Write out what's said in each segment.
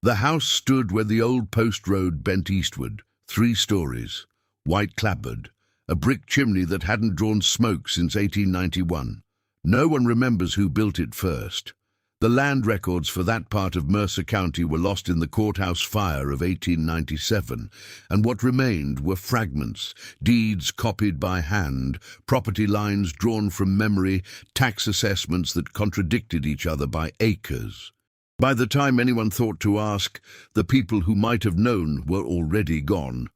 The house stood where the old post road bent eastward, 3 stories, white-clapboard, a brick chimney that hadn't drawn smoke since 1891. No one remembers who built it first. The land records for that part of Mercer County were lost in the courthouse fire of 1897, and what remained were fragments, deeds copied by hand, property lines drawn from memory, tax assessments that contradicted each other by acres. By the time anyone thought to ask, the people who might have known were already gone.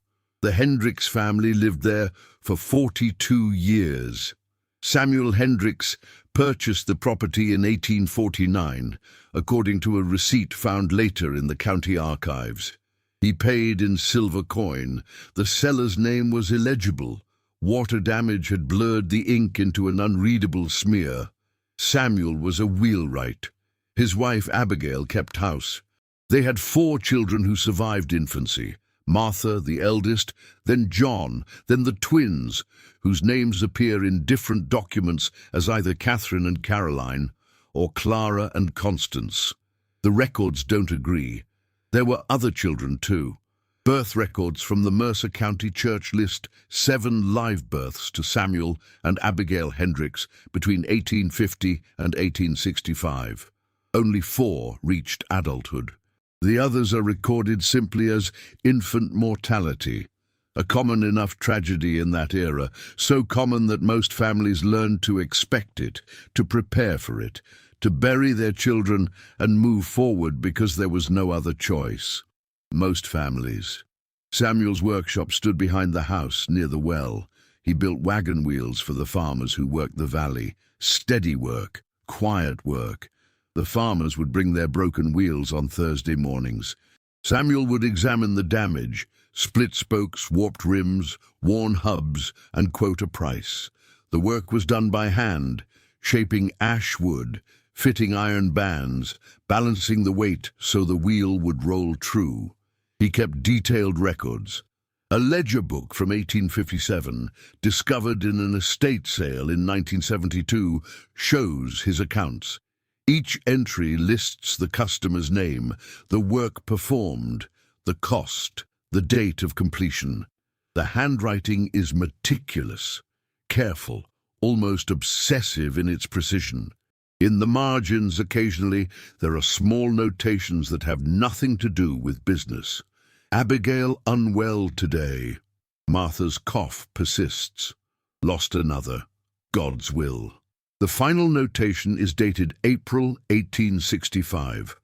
The Hendricks family lived there for 42 years. Samuel Hendricks purchased the property in 1849, according to a receipt found later in the county archives. He paid in silver coin. The seller's name was illegible. Water damage had blurred the ink into an unreadable smear. Samuel was a wheelwright. His wife Abigail kept house. They had 4 children who survived infancy. Martha, the eldest, then John, then the twins, whose names appear in different documents as either Catherine and Caroline, or Clara and Constance. The records don't agree. There were other children too. Birth records from the Mercer County Church list 7 live births to Samuel and Abigail Hendricks between 1850 and 1865. Only 4 reached adulthood. The others are recorded simply as infant mortality, a common enough tragedy in that era, so common that most families learned to expect it, to prepare for it, to bury their children and move forward because there was no other choice. Most families. Samuel's workshop stood behind the house, near the well. He built wagon wheels for the farmers who worked the valley. Steady work, quiet work. The farmers would bring their broken wheels on Thursday mornings. Samuel would examine the damage, split spokes, warped rims, worn hubs, and quote a price. The work was done by hand, shaping ash wood, fitting iron bands, balancing the weight so the wheel would roll true. He kept detailed records. A ledger book from 1857, discovered in an estate sale in 1972, shows his accounts. Each entry lists the customer's name, the work performed, the cost, the date of completion. The handwriting is meticulous, careful, almost obsessive in its precision. In the margins, occasionally, there are small notations that have nothing to do with business. Abigail unwell today. Martha's cough persists. Lost another. God's will. The final notation is dated April 1865.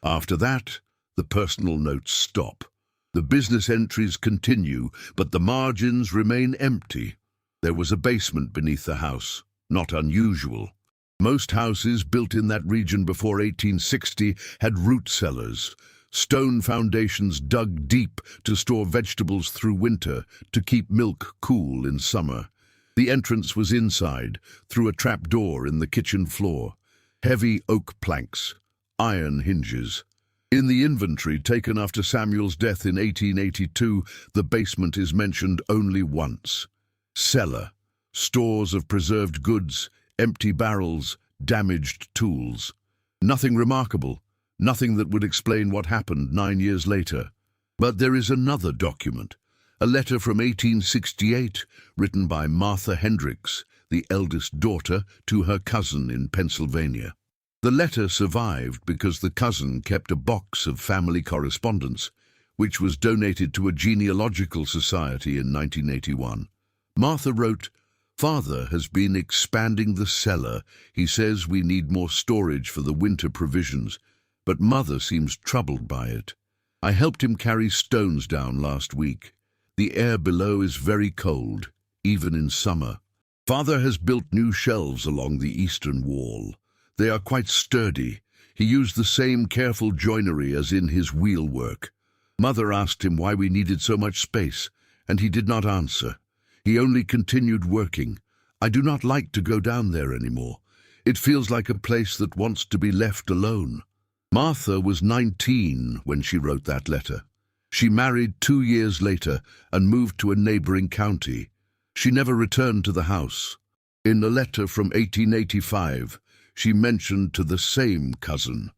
After that, the personal notes stop. The business entries continue, but the margins remain empty. There was a basement beneath the house, not unusual. Most houses built in that region before 1860 had root cellars, stone foundations dug deep to store vegetables through winter, to keep milk cool in summer. The entrance was inside, through a trap door in the kitchen floor. Heavy oak planks, iron hinges. In the inventory taken after Samuel's death in 1882, the basement is mentioned only once. Cellar, stores of preserved goods, empty barrels, damaged tools. Nothing remarkable, nothing that would explain what happened 9 years later. But there is another document. A letter from 1868, written by Martha Hendricks, the eldest daughter, to her cousin in Pennsylvania. The letter survived because the cousin kept a box of family correspondence, which was donated to a genealogical society in 1981. Martha wrote, "Father has been expanding the cellar. He says we need more storage for the winter provisions, but Mother seems troubled by it. I helped him carry stones down last week. The air below is very cold, even in summer. Father has built new shelves along the eastern wall. They are quite sturdy. He used the same careful joinery as in his wheelwork. Mother asked him why we needed so much space, and he did not answer. He only continued working. I do not like to go down there anymore. It feels like a place that wants to be left alone." Martha was 19 when she wrote that letter. She married 2 years later and moved to a neighboring county. She never returned to the house. In a letter from 1885, she mentioned to the same cousin,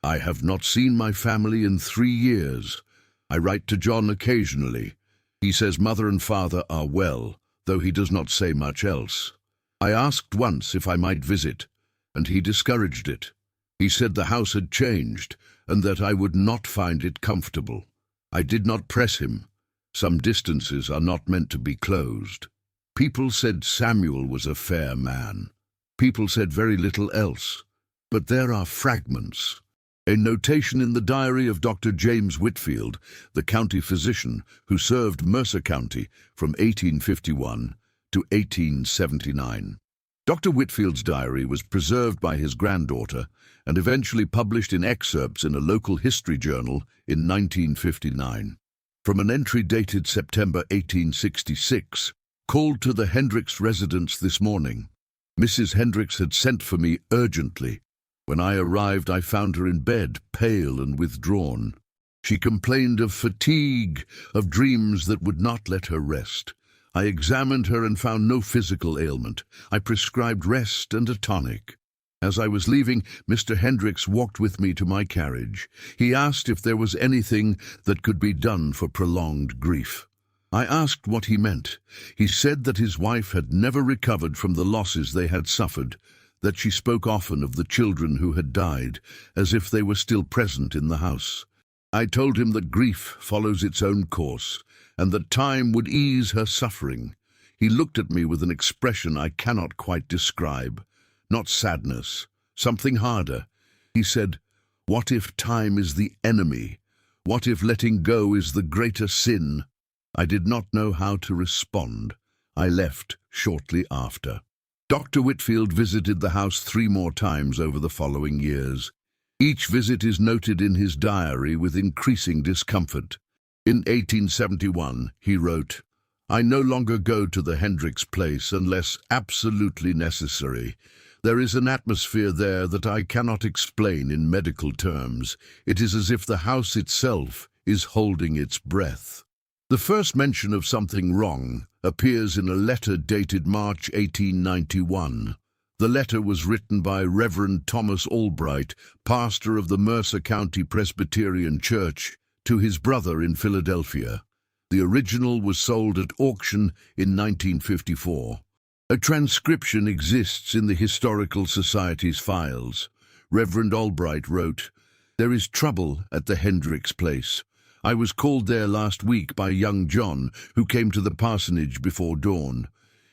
I have not seen my family in 3 years. I write to John occasionally. He says mother and father are well, though he does not say much else. I asked once if I might visit, and he discouraged it. He said the house had changed, and that I would not find it comfortable. I did not press him. Some distances are not meant to be closed. People said Samuel was a fair man. People said very little else. But there are fragments. A notation in the diary of Dr. James Whitfield, the county physician who served Mercer County from 1851 to 1879. Dr. Whitfield's diary was preserved by his granddaughter and eventually published in excerpts in a local history journal in 1959. From an entry dated September 1866, called to the Hendricks residence this morning. Mrs. Hendricks had sent for me urgently. When I arrived, I found her in bed, pale and withdrawn. She complained of fatigue, of dreams that would not let her rest. I examined her and found no physical ailment. I prescribed rest and a tonic. As I was leaving, Mr. Hendricks walked with me to my carriage. He asked if there was anything that could be done for prolonged grief. I asked what he meant. He said that his wife had never recovered from the losses they had suffered, that she spoke often of the children who had died, as if they were still present in the house. I told him that grief follows its own course, and that time would ease her suffering. He looked at me with an expression I cannot quite describe. Not sadness, something harder. He said, "What if time is the enemy? What if letting go is the greater sin?" I did not know how to respond. I left shortly after. Dr. Whitfield visited the house 3 more times over the following years. Each visit is noted in his diary with increasing discomfort. In 1871, he wrote, "I no longer go to the Hendricks place unless absolutely necessary. There is an atmosphere there that I cannot explain in medical terms. It is as if the house itself is holding its breath." The first mention of something wrong appears in a letter dated March 1891. The letter was written by Reverend Thomas Albright, pastor of the Mercer County Presbyterian Church, to his brother in Philadelphia. The original was sold at auction in 1954. A transcription exists in the Historical Society's files. Reverend Albright wrote, "There is trouble at the Hendricks place. I was called there last week by young John, who came to the parsonage before dawn.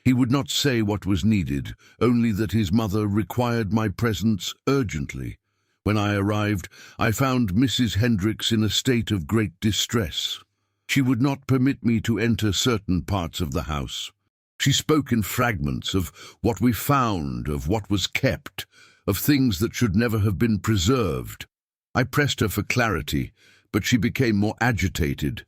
He would not say what was needed, only that his mother required my presence urgently. When I arrived, I found Mrs. Hendricks in a state of great distress. She would not permit me to enter certain parts of the house. She spoke in fragments of what we found, of what was kept, of things that should never have been preserved. I pressed her for clarity, but she became more agitated.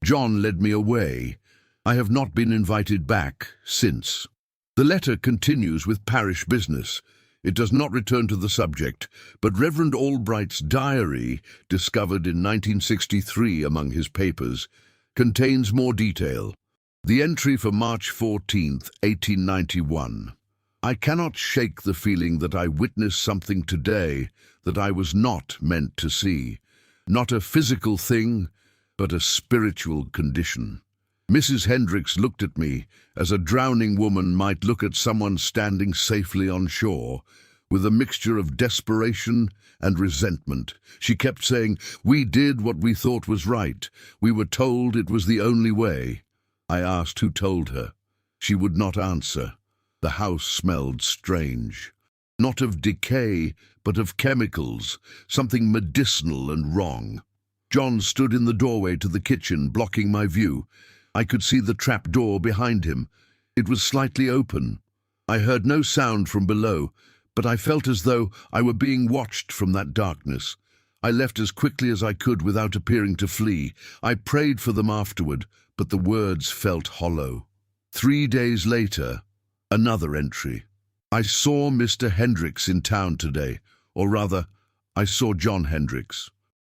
John led me away. I have not been invited back since." The letter continues with parish business. It does not return to the subject, but Reverend Albright's diary, discovered in 1963 among his papers, contains more detail. The entry for March 14, 1891. "I cannot shake the feeling that I witnessed something today that I was not meant to see. Not a physical thing, but a spiritual condition. Mrs. Hendricks looked at me as a drowning woman might look at someone standing safely on shore, with a mixture of desperation and resentment. She kept saying, 'We did what we thought was right. We were told it was the only way.' I asked who told her. She would not answer. The house smelled strange. Not of decay, but of chemicals, something medicinal and wrong. John stood in the doorway to the kitchen, blocking my view. I could see the trap door behind him. It was slightly open. I heard no sound from below, but I felt as though I were being watched from that darkness. I left as quickly as I could without appearing to flee. I prayed for them afterward, but the words felt hollow. 3 days later, another entry. I saw Mr. Hendricks in town today, or rather, I saw John Hendricks.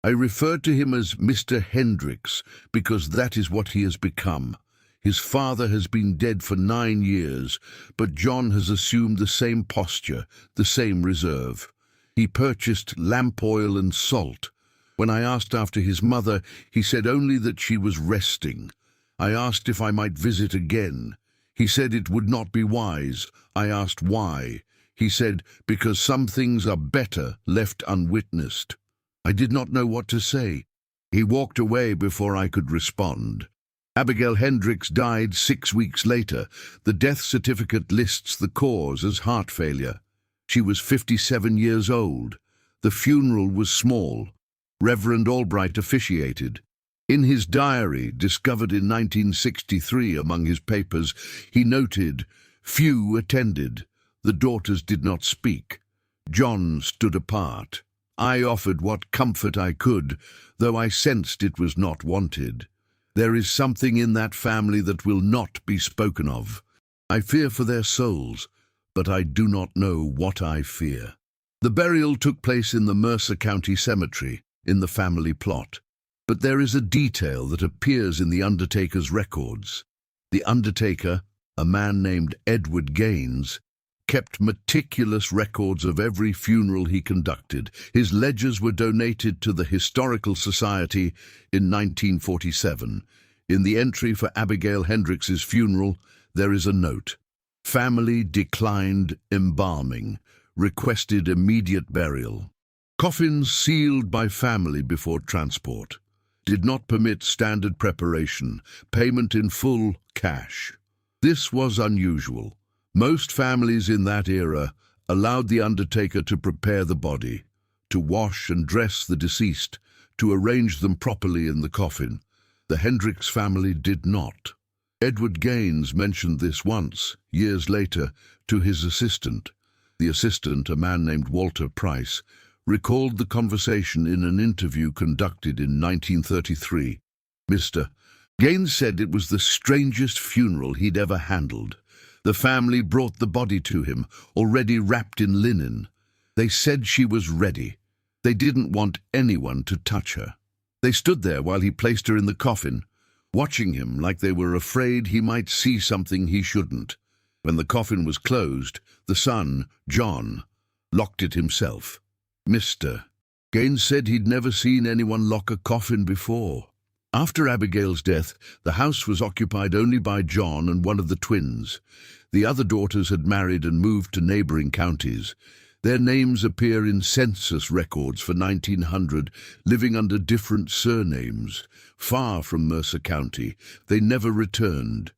I referred to him as Mr. Hendricks because that is what he has become. His father has been dead for 9 years, but John has assumed the same posture, the same reserve. He purchased lamp oil and salt. When I asked after his mother, he said only that she was resting. I asked if I might visit again. He said it would not be wise. I asked why. He said, because some things are better left unwitnessed. I did not know what to say. He walked away before I could respond. Abigail Hendricks died 6 weeks later. The death certificate lists the cause as heart failure. She was 57 years old. The funeral was small. Reverend Albright officiated. In his diary, discovered in 1963 among his papers, he noted, "Few attended. The daughters did not speak. John stood apart. I offered what comfort I could, though I sensed it was not wanted. There is something in that family that will not be spoken of. I fear for their souls, but I do not know what I fear." The burial took place in the Mercer County Cemetery, in the family plot. But there is a detail that appears in the undertaker's records. The undertaker, a man named Edward Gaines, kept meticulous records of every funeral he conducted. His ledgers were donated to the Historical Society in 1947. In the entry for Abigail Hendricks's funeral, there is a note. Family declined embalming, requested immediate burial. Coffins sealed by family before transport. Did not permit standard preparation, payment in full, cash. This was unusual. Most families in that era allowed the undertaker to prepare the body, to wash and dress the deceased, to arrange them properly in the coffin. The Hendricks family did not. Edward Gaines mentioned this once, years later, to his assistant. The assistant, a man named Walter Price, recalled the conversation in an interview conducted in 1933. Mr. Gaines said it was the strangest funeral he'd ever handled. The family brought the body to him, already wrapped in linen. They said she was ready. They didn't want anyone to touch her. They stood there while he placed her in the coffin, watching him like they were afraid he might see something he shouldn't. When the coffin was closed, the son, John, locked it himself. Mr. Gaines said he'd never seen anyone lock a coffin before. After Abigail's death, the house was occupied only by John and one of the twins. The other daughters had married and moved to neighboring counties. Their names appear in census records for 1900, living under different surnames. Far from Mercer County, they never returned.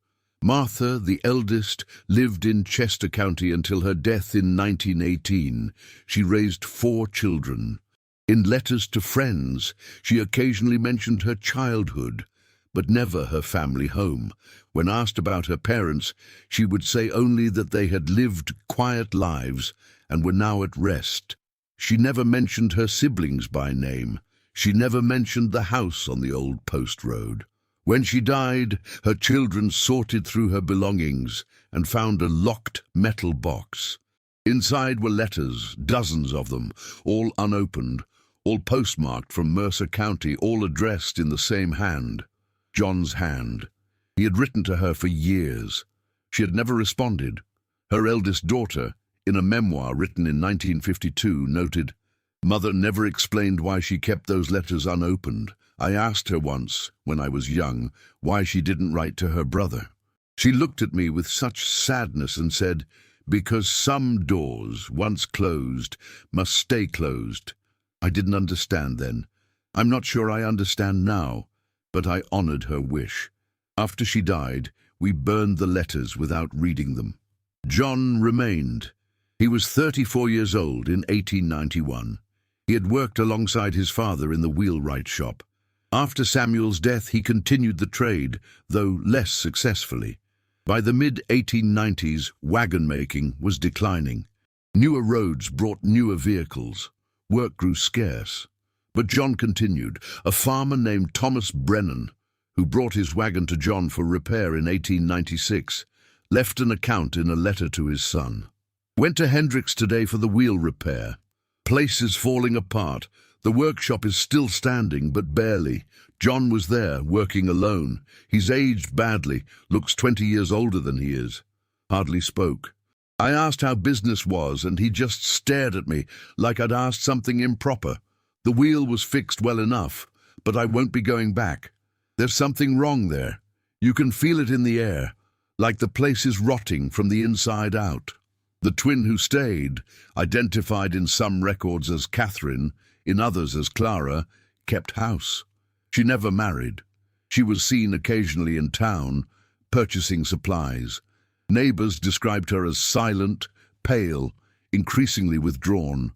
Martha, the eldest, lived in Chester County until her death in 1918. She raised 4 children. In letters to friends, she occasionally mentioned her childhood, but never her family home. When asked about her parents, she would say only that they had lived quiet lives and were now at rest. She never mentioned her siblings by name. She never mentioned the house on the old post road. When she died, her children sorted through her belongings and found a locked metal box. Inside were letters, dozens of them, all unopened, all postmarked from Mercer County, all addressed in the same hand, John's hand. He had written to her for years. She had never responded. Her eldest daughter, in a memoir written in 1952, noted, "Mother never explained why she kept those letters unopened. I asked her once, when I was young, why she didn't write to her brother. She looked at me with such sadness and said, 'Because some doors, once closed, must stay closed.' I didn't understand then. I'm not sure I understand now, but I honored her wish. After she died, we burned the letters without reading them." John remained. He was 34 years old in 1891. He had worked alongside his father in the wheelwright shop. After Samuel's death, he continued the trade, though less successfully. By the mid-1890s, wagon-making was declining. Newer roads brought newer vehicles. Work grew scarce. But John continued. A farmer named Thomas Brennan, who brought his wagon to John for repair in 1896, left an account in a letter to his son. "Went to Hendricks today for the wheel repair. Place is falling apart. The workshop is still standing, but barely. John was there, working alone. He's aged badly, looks 20 years older than he is. Hardly spoke. I asked how business was, and he just stared at me like I'd asked something improper. The wheel was fixed well enough, but I won't be going back. There's something wrong there. You can feel it in the air, like the place is rotting from the inside out. The twin who stayed, identified in some records as Catherine, in others as Clara, kept house. She never married. She was seen occasionally in town, purchasing supplies. Neighbors described her as silent, pale, increasingly withdrawn.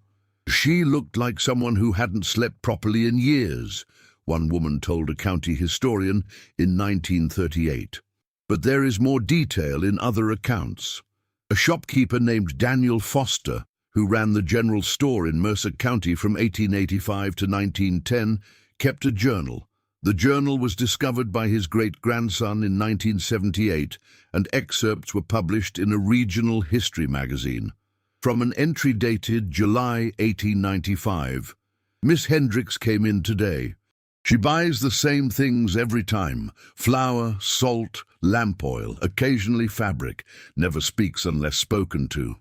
She looked like someone who hadn't slept properly in years, one woman told a county historian in 1938. But there is more detail in other accounts. A shopkeeper named Daniel Foster, who ran the general store in Mercer County from 1885 to 1910, kept a journal. The journal was discovered by his great-grandson in 1978, and excerpts were published in a regional history magazine. From an entry dated July 1895, Miss Hendricks came in today. She buys the same things every time: flour, salt, lamp oil, occasionally fabric, never speaks unless spoken to.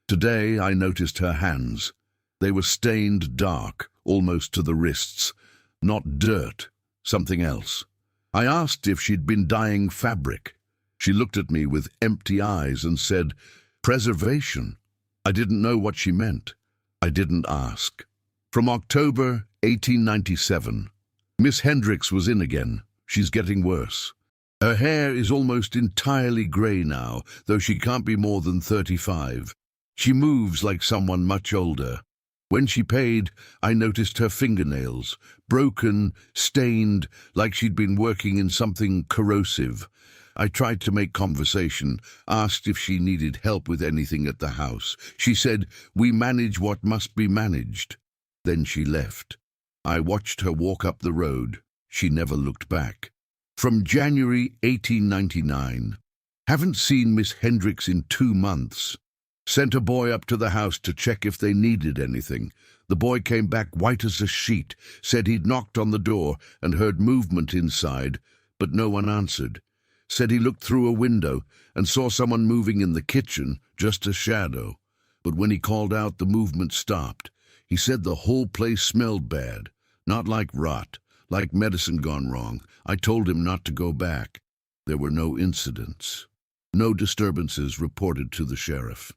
Today I noticed her hands. They were stained dark, almost to the wrists. Not dirt, something else. I asked if she'd been dyeing fabric. She looked at me with empty eyes and said, "Preservation." I didn't know what she meant. I didn't ask. From October 1897. Miss Hendricks was in again. She's getting worse. Her hair is almost entirely grey now, though she can't be more than 35. She moves like someone much older. When she paid, I noticed her fingernails, broken, stained, like she'd been working in something corrosive. I tried to make conversation, asked if she needed help with anything at the house. She said, "We manage what must be managed." Then she left. I watched her walk up the road. She never looked back. From January 1899. Haven't seen Miss Hendricks in 2 months. Sent a boy up to the house to check if they needed anything. The boy came back white as a sheet, said he'd knocked on the door and heard movement inside, but no one answered. Said he looked through a window and saw someone moving in the kitchen, just a shadow. But when he called out, the movement stopped. He said the whole place smelled bad, not like rot, like medicine gone wrong. I told him not to go back. There were no incidents. No disturbances reported to the sheriff.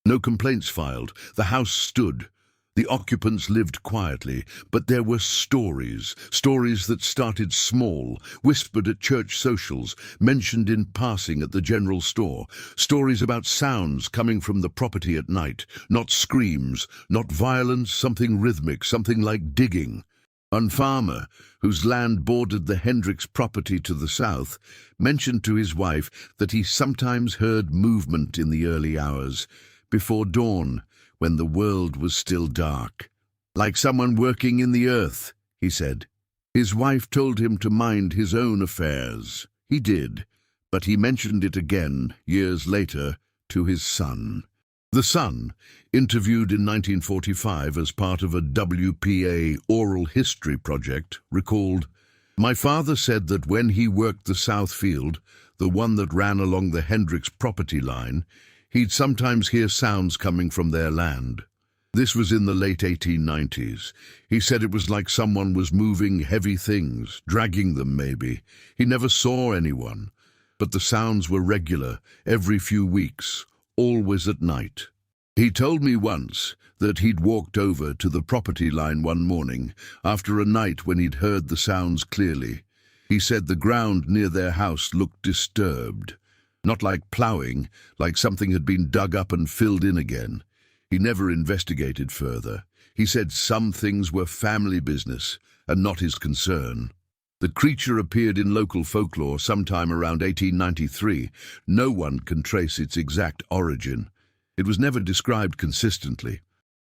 No complaints filed. The house stood. The occupants lived quietly, but there were stories that started small, whispered at church socials, mentioned in passing at the general store, stories about sounds coming from the property at night, not screams, not violence, something rhythmic, something like digging. One farmer, whose land bordered the Hendricks property to the south, mentioned to his wife that he sometimes heard movement in the early hours, before dawn, when the world was still dark. "Like someone working in the earth," he said. His wife told him to mind his own affairs. He did, but he mentioned it again, years later, to his son. The son, interviewed in 1945 as part of a WPA oral history project, recalled, "My father said that when he worked the south field, the one that ran along the Hendricks property line, he'd sometimes hear sounds coming from their land. This was in the late 1890s. He said it was like someone was moving heavy things, dragging them maybe. He never saw anyone, but the sounds were regular, every few weeks, always at night. He told me once that he'd walked over to the property line one morning, after a night when he'd heard the sounds clearly. He said the ground near their house looked disturbed. Not like ploughing, like something had been dug up and filled in again. He never investigated further. He said some things were family business and not his concern. The creature appeared in local folklore sometime around 1893. No one can trace its exact origin. It was never described consistently.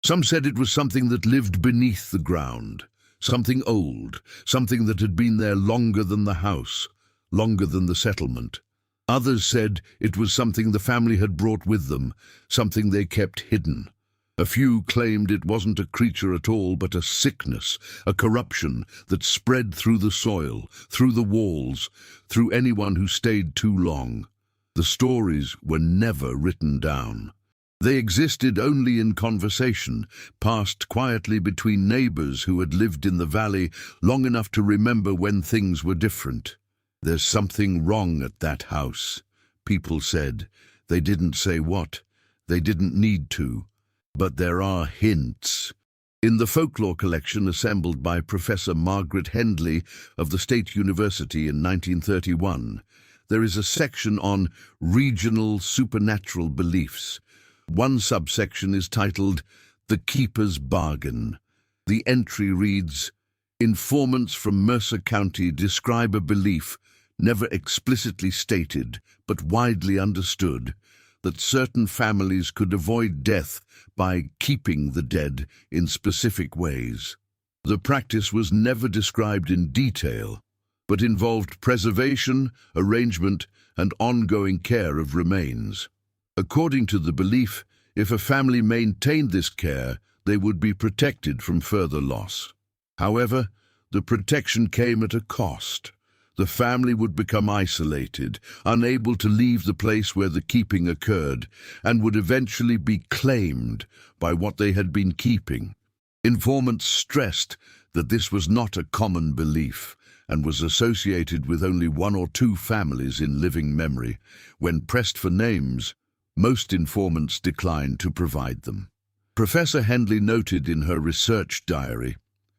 Some said it was something that lived beneath the ground, something old, something that had been there longer than the house, longer than the settlement. Others said it was something the family had brought with them, something they kept hidden. A few claimed it wasn't a creature at all, but a sickness, a corruption that spread through the soil, through the walls, through anyone who stayed too long. The stories were never written down. They existed only in conversation, passed quietly between neighbors who had lived in the valley long enough to remember when things were different. "There's something wrong at that house," people said. They didn't say what. They didn't need to. But there are hints. In the folklore collection assembled by Professor Margaret Hendley of the State University in 1931, there is a section on regional supernatural beliefs. One subsection is titled "The Keeper's Bargain." The entry reads, "Informants from Mercer County describe a belief, never explicitly stated, but widely understood, that certain families could avoid death by keeping the dead in specific ways. The practice was never described in detail, but involved preservation, arrangement, and ongoing care of remains. According to the belief, if a family maintained this care, they would be protected from further loss. However, the protection came at a cost. The family would become isolated, unable to leave the place where the keeping occurred, and would eventually be claimed by what they had been keeping. Informants stressed that this was not a common belief and was associated with only one or two families in living memory. When pressed for names, most informants declined to provide them. Professor Hendley noted in her research diary,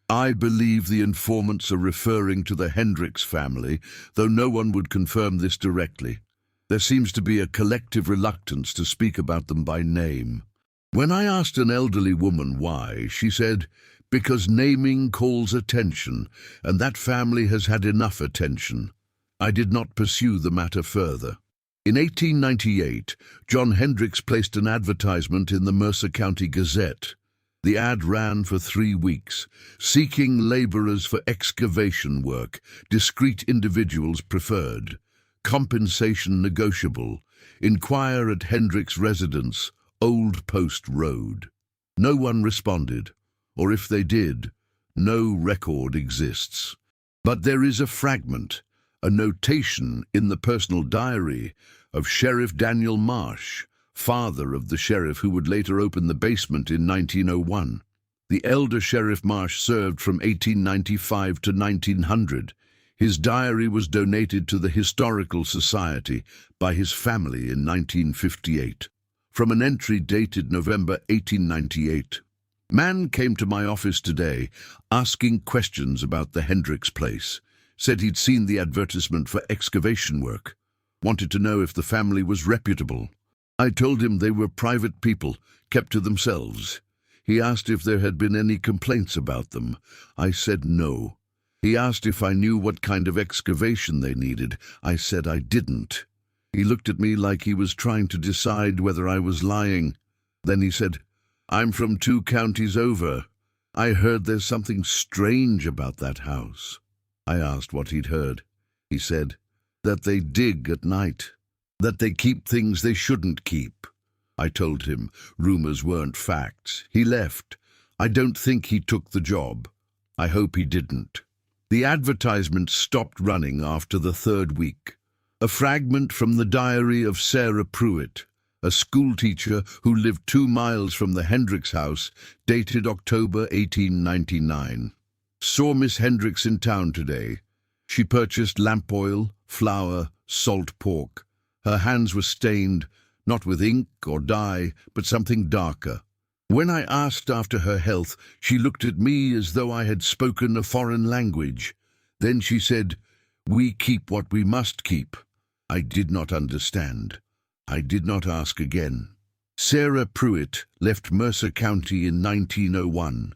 "I believe the informants are referring to the Hendricks family, though no one would confirm this directly. There seems to be a collective reluctance to speak about them by name." When I asked an elderly woman why, she said, "Because naming calls attention, and that family has had enough attention." I did not pursue the matter further. In 1898, John Hendricks placed an advertisement in the Mercer County Gazette. The ad ran for 3 weeks, seeking laborers for excavation work, discreet individuals preferred, compensation negotiable, inquire at Hendricks' residence, Old Post Road. No one responded, or if they did, no record exists. But there is a fragment, a notation in the personal diary of Sheriff Daniel Marsh, father of the sheriff who would later open the basement in 1901. The elder Sheriff Marsh served from 1895 to 1900. His diary was donated to the Historical Society by his family in 1958. From an entry dated November 1898. "Man came to my office today asking questions about the Hendricks place. Said he'd seen the advertisement for excavation work. Wanted to know if the family was reputable. I told him they were private people, kept to themselves. He asked if there had been any complaints about them. I said no. He asked if I knew what kind of excavation they needed. I said I didn't. He looked at me like he was trying to decide whether I was lying. Then he said, 'I'm from 2 counties over. I heard there's something strange about that house.' I asked what he'd heard. He said, that they dig at night, that they keep things they shouldn't keep. I told him rumors weren't facts. He left. I don't think he took the job. I hope he didn't." The advertisement stopped running after the 3rd week. A fragment from the diary of Sarah Pruitt, a schoolteacher who lived 2 miles from the Hendricks house, dated October 1899. "Saw Miss Hendricks in town today. She purchased lamp oil, flour, salt pork. Her hands were stained, not with ink or dye, but something darker. When I asked after her health, she looked at me as though I had spoken a foreign language. Then she said, 'We keep what we must keep.' I did not understand. I did not ask again." Sarah Pruitt left Mercer County in 1901.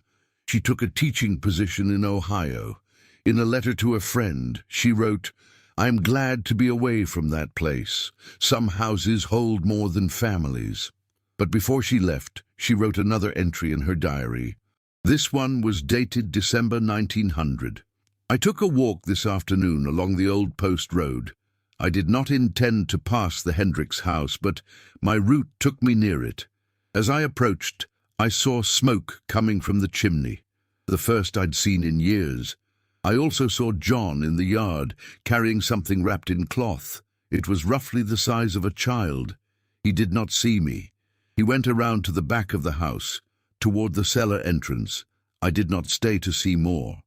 She took a teaching position in Ohio. In a letter to a friend, she wrote, "I'm glad to be away from that place. Some houses hold more than families." But before she left, she wrote another entry in her diary. This one was dated December 1900. "I took a walk this afternoon along the Old Post Road. I did not intend to pass the Hendricks house, but my route took me near it. As I approached, I saw smoke coming from the chimney, the first I'd seen in years. I also saw John in the yard, carrying something wrapped in cloth. It was roughly the size of a child. He did not see me. He went around to the back of the house, toward the cellar entrance. I did not stay to see more.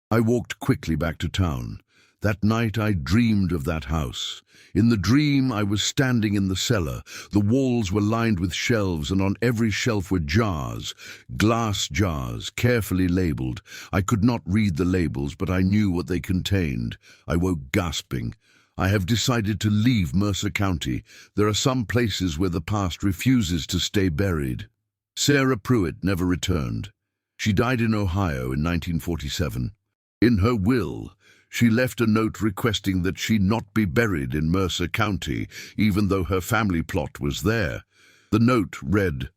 I walked quickly back to town. That night I dreamed of that house. In the dream I was standing in the cellar. The walls were lined with shelves, and on every shelf were jars, glass jars, carefully labeled. I could not read the labels, but I knew what they contained. I woke gasping. I have decided to leave Mercer County. There are some places where the past refuses to stay buried. Sarah Pruitt never returned. She died in Ohio in 1947. In her will, she left a note requesting that she not be buried in Mercer County, even though her family plot was there. The note read,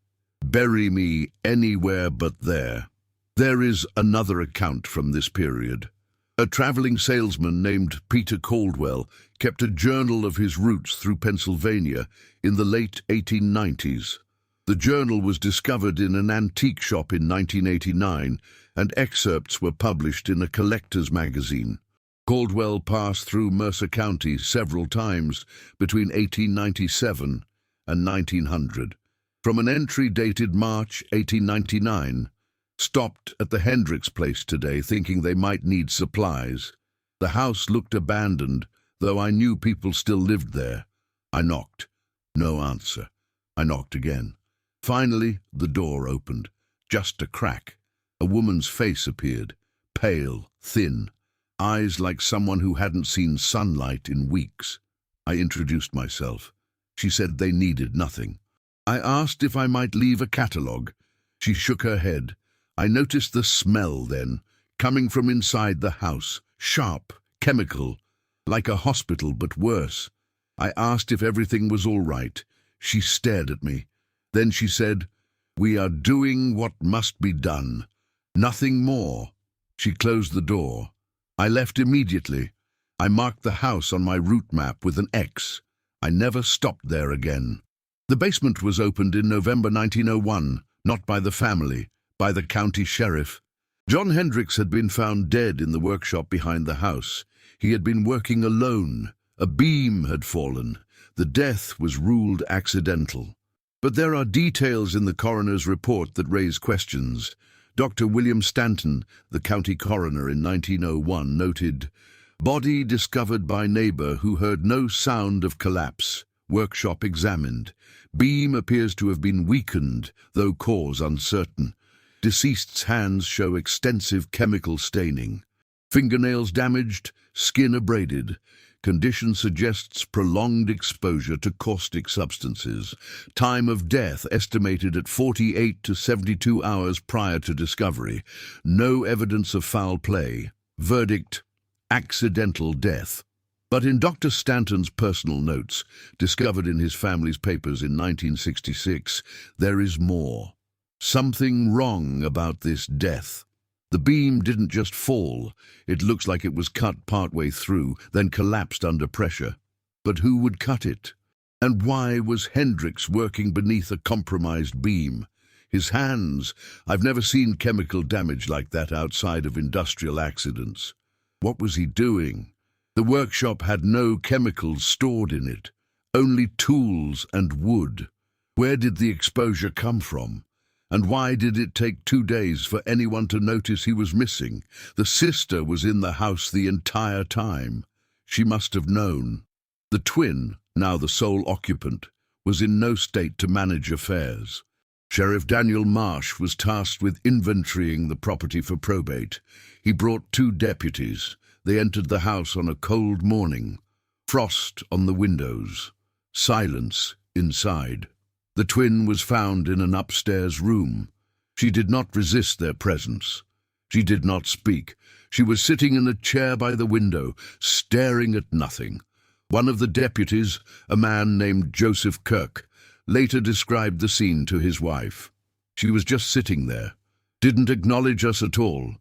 "Bury me anywhere but there." There is another account from this period. A traveling salesman named Peter Caldwell kept a journal of his routes through Pennsylvania in the late 1890s. The journal was discovered in an antique shop in 1989, and excerpts were published in a collector's magazine. Caldwell passed through Mercer County several times between 1897 and 1900. From an entry dated March 1899, stopped at the Hendricks place today thinking they might need supplies. The house looked abandoned, though I knew people still lived there. I knocked. No answer. I knocked again. Finally, the door opened. Just a crack. A woman's face appeared, pale, thin, eyes like someone who hadn't seen sunlight in weeks. I introduced myself. She said they needed nothing. I asked if I might leave a catalogue. She shook her head. I noticed the smell then, coming from inside the house, sharp, chemical, like a hospital but worse. I asked if everything was all right. She stared at me. Then she said, "We are doing what must be done. Nothing more." She closed the door. I left immediately. I marked the house on my route map with an X. I never stopped there again. The basement was opened in November 1901, not by the family, by the county sheriff. John Hendricks had been found dead in the workshop behind the house. He had been working alone. A beam had fallen. The death was ruled accidental. But there are details in the coroner's report that raise questions. Dr. William Stanton, the county coroner in 1901, noted, "Body discovered by neighbor who heard no sound of collapse. Workshop examined. Beam appears to have been weakened, though cause uncertain. Deceased's hands show extensive chemical staining. Fingernails damaged, skin abraded. Condition suggests prolonged exposure to caustic substances. Time of death estimated at 48 to 72 hours prior to discovery. No evidence of foul play. Verdict, accidental death." But in Dr. Stanton's personal notes, discovered in his family's papers in 1966, there is more. Something wrong about this death. The beam didn't just fall. It looks like it was cut partway through, then collapsed under pressure. But who would cut it? And why was Hendricks working beneath a compromised beam? His hands, I've never seen chemical damage like that outside of industrial accidents. What was he doing? The workshop had no chemicals stored in it, only tools and wood. Where did the exposure come from? And why did it take 2 days for anyone to notice he was missing? The sister was in the house the entire time. She must have known. The twin, now the sole occupant, was in no state to manage affairs. Sheriff Daniel Marsh was tasked with inventorying the property for probate. He brought 2 deputies. They entered the house on a cold morning. Frost on the windows. Silence inside. The twin was found in an upstairs room. She did not resist their presence. She did not speak. She was sitting in a chair by the window, staring at nothing. One of the deputies, a man named Joseph Kirk, later described the scene to his wife. She was just sitting there, didn't acknowledge us at all.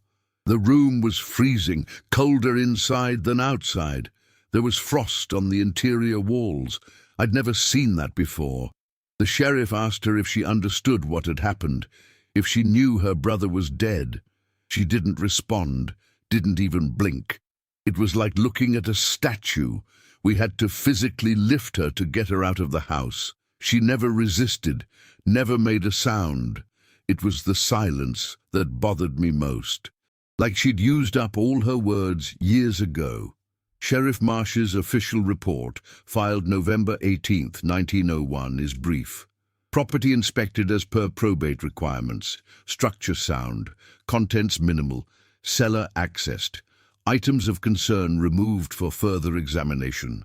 The room was freezing, colder inside than outside. There was frost on the interior walls. I'd never seen that before. The sheriff asked her if she understood what had happened, if she knew her brother was dead. She didn't respond, didn't even blink. It was like looking at a statue. We had to physically lift her to get her out of the house. She never resisted, never made a sound. It was the silence that bothered me most. Like she'd used up all her words years ago. Sheriff Marsh's official report, filed November 18th, 1901, is brief. Property inspected as per probate requirements. Structure sound. Contents minimal. Cellar accessed. Items of concern removed for further examination.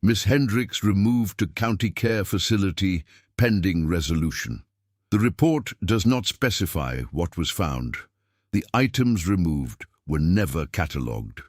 Miss Hendricks removed to county care facility pending resolution. The report does not specify what was found. The items removed were never catalogued.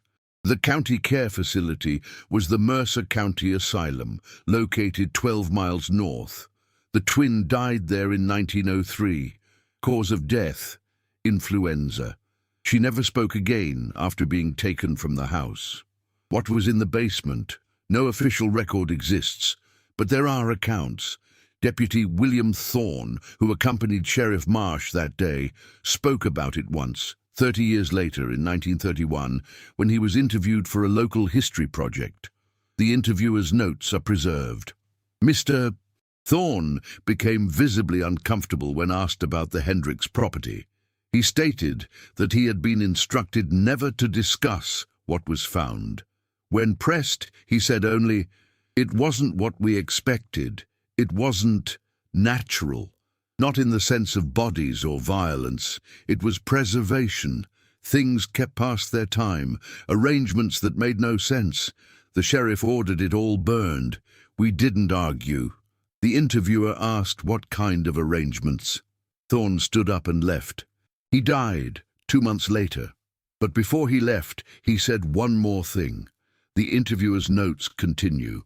The county care facility was the Mercer County Asylum, located 12 miles north. The twin died there in 1903. Cause of death, influenza. She never spoke again after being taken from the house. What was in the basement? No official record exists, but there are accounts. Deputy William Thorne, who accompanied Sheriff Marsh that day, spoke about it once, 30 years later in 1931, when he was interviewed for a local history project. The interviewer's notes are preserved. Mr. Thorne became visibly uncomfortable when asked about the Hendricks property. He stated that he had been instructed never to discuss what was found. When pressed, he said only, "It wasn't what we expected. It wasn't natural. Not in the sense of bodies or violence. It was preservation. Things kept past their time, arrangements that made no sense. The sheriff ordered it all burned. We didn't argue." The interviewer asked what kind of arrangements. Thorne stood up and left. He died 2 months later. But before he left, he said one more thing. The interviewer's notes continue.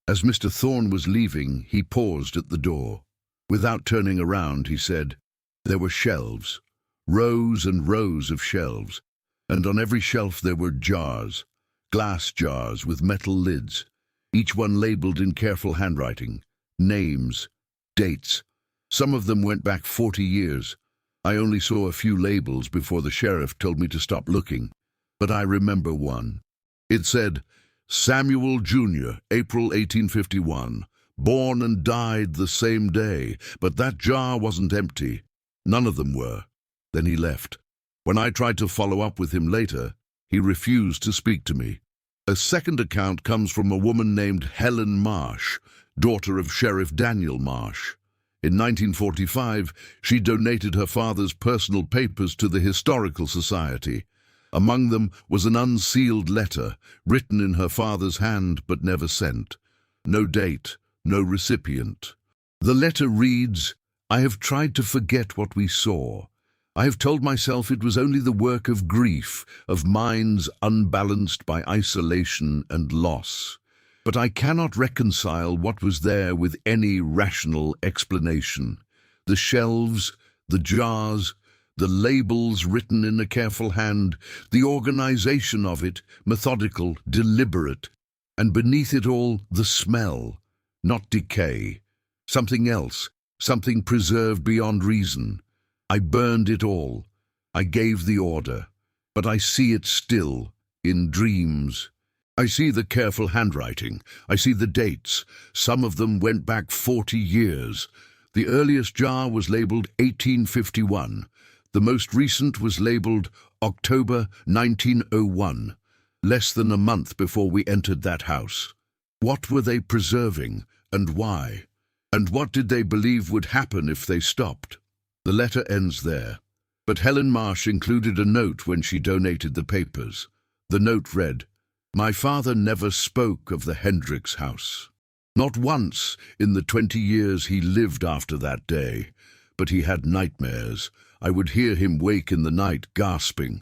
As Mr. Thorne was leaving, he paused at the door. Without turning around, he said, "There were shelves, rows and rows of shelves, and on every shelf there were jars, glass jars with metal lids, each one labeled in careful handwriting, names, dates. Some of them went back 40 years. I only saw a few labels before the sheriff told me to stop looking, but I remember one. It said, Samuel Jr., April 1851, born and died the same day, but that jar wasn't empty. None of them were. Then he left. When I tried to follow up with him later, he refused to speak to me. A second account comes from a woman named Helen Marsh, daughter of Sheriff Daniel Marsh. In 1945, she donated her father's personal papers to the Historical Society. Among them was an unsealed letter, written in her father's hand but never sent. No date, no recipient. The letter reads, "I have tried to forget what we saw. I have told myself it was only the work of grief, of minds unbalanced by isolation and loss. But I cannot reconcile what was there with any rational explanation. The shelves, the jars, the labels written in a careful hand, the organization of it, methodical, deliberate, and beneath it all, the smell, not decay. Something else, something preserved beyond reason. I burned it all. I gave the order, but I see it still, in dreams. I see the careful handwriting. I see the dates. Some of them went back 40 years. The earliest jar was labeled 1851. The most recent was labeled October 1901, less than a month before we entered that house. What were they preserving, and why? And what did they believe would happen if they stopped?" The letter ends there, but Helen Marsh included a note when she donated the papers. The note read, "My father never spoke of the Hendricks house. Not once in the 20 years he lived after that day, but he had nightmares. I would hear him wake in the night, gasping.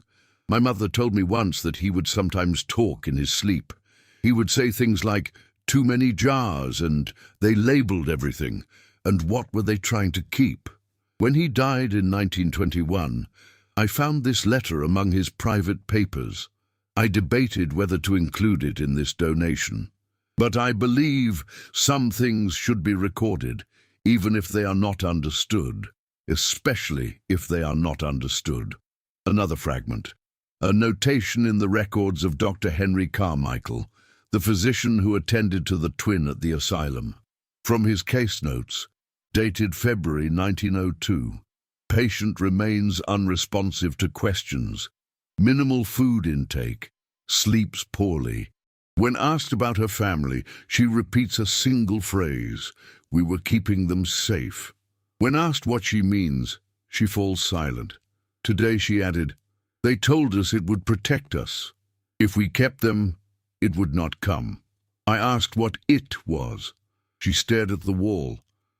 My mother told me once that he would sometimes talk in his sleep. He would say things like, 'Too many jars,' and they labeled everything, and what were they trying to keep?" When he died in 1921, I found this letter among his private papers. I debated whether to include it in this donation. But I believe some things should be recorded, even if they are not understood, especially if they are not understood. Another fragment. A notation in the records of Dr. Henry Carmichael, the physician who attended to the twin at the asylum. From his case notes, dated February 1902, patient remains unresponsive to questions, minimal food intake, sleeps poorly. When asked about her family, she repeats a single phrase, "We were keeping them safe." When asked what she means, she falls silent. Today she added, "They told us it would protect us. If we kept them, it would not come." I asked what it was. She stared at the wall.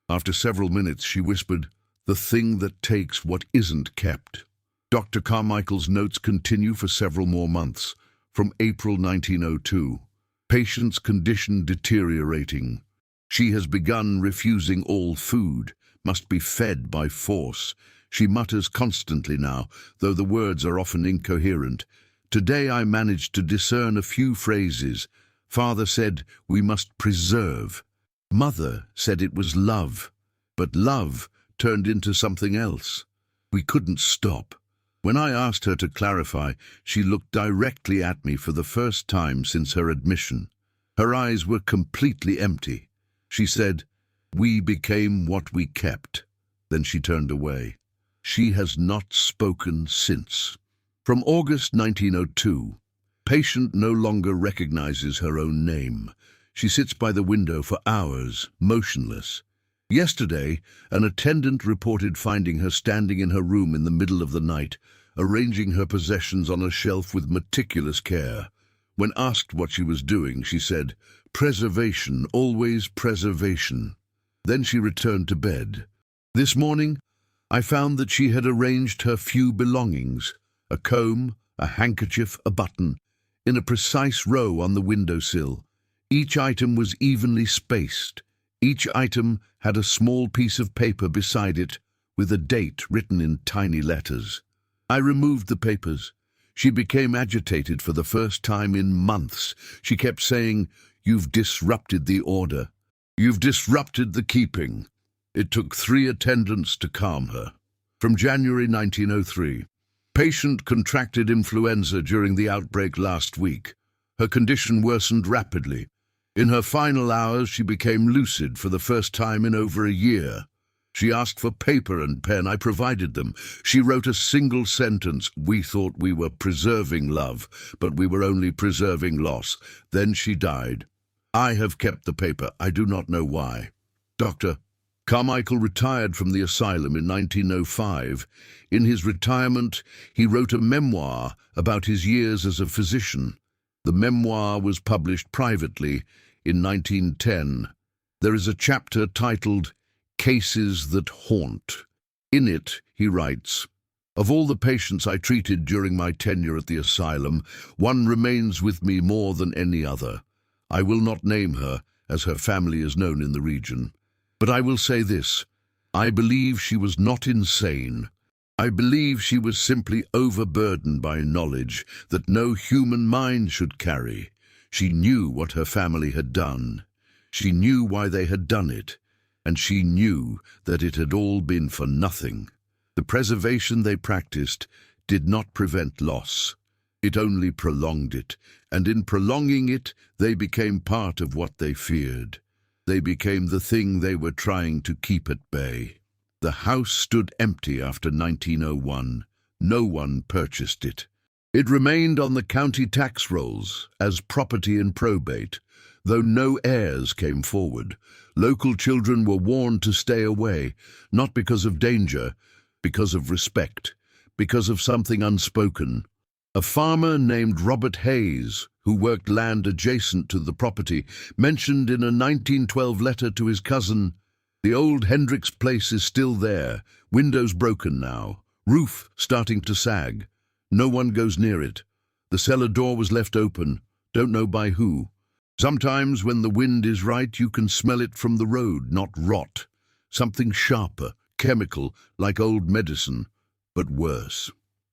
After several minutes, she whispered, "The thing that takes what isn't kept." Dr. Carmichael's notes continue for several more months, from April 1902. Patient's condition deteriorating. She has begun refusing all food, must be fed by force. She mutters constantly now, though the words are often incoherent. Today I managed to discern a few phrases. Father said we must preserve. Mother said it was love, but love turned into something else. We couldn't stop. When I asked her to clarify, she looked directly at me for the first time since her admission. Her eyes were completely empty. She said, "We became what we kept." Then she turned away. She has not spoken since. From August 1902, patient no longer recognizes her own name. She sits by the window for hours, motionless. Yesterday, an attendant reported finding her standing in her room in the middle of the night, arranging her possessions on a shelf with meticulous care. When asked what she was doing, she said, "Preservation, always preservation." Then she returned to bed. This morning, I found that she had arranged her few belongings, a comb, a handkerchief, a button, in a precise row on the windowsill. Each item was evenly spaced. Each item had a small piece of paper beside it, with a date written in tiny letters. I removed the papers. She became agitated for the first time in months. She kept saying, "You've disrupted the order. You've disrupted the keeping." It took 3 attendants to calm her. From January 1903, patient contracted influenza during the outbreak last week. Her condition worsened rapidly. In her final hours, she became lucid for the first time in over a year. She asked for paper and pen. I provided them. She wrote a single sentence, "We thought we were preserving love, but we were only preserving loss." Then she died. I have kept the paper. I do not know why. Dr. Carmichael retired from the asylum in 1905. In his retirement, he wrote a memoir about his years as a physician. The memoir was published privately in 1910. There is a chapter titled "Cases That Haunt." In it, he writes, "Of all the patients I treated during my tenure at the asylum, one remains with me more than any other. I will not name her, as her family is known in the region. But I will say this: I believe she was not insane. I believe she was simply overburdened by knowledge that no human mind should carry. She knew what her family had done. She knew why they had done it. And she knew that it had all been for nothing. The preservation they practiced did not prevent loss. It only prolonged it, and in prolonging it, they became part of what they feared. They became the thing they were trying to keep at bay. The house stood empty after 1901. No one purchased it. It remained on the county tax rolls as property in probate, though no heirs came forward. Local children were warned to stay away, not because of danger, because of respect, because of something unspoken. A farmer named Robert Hayes, who worked land adjacent to the property, mentioned in a 1912 letter to his cousin, "The old Hendricks place is still there, windows broken now, roof starting to sag. No one goes near it. The cellar door was left open, don't know by who. Sometimes when the wind is right, you can smell it from the road, not rot. Something sharper, chemical, like old medicine, but worse."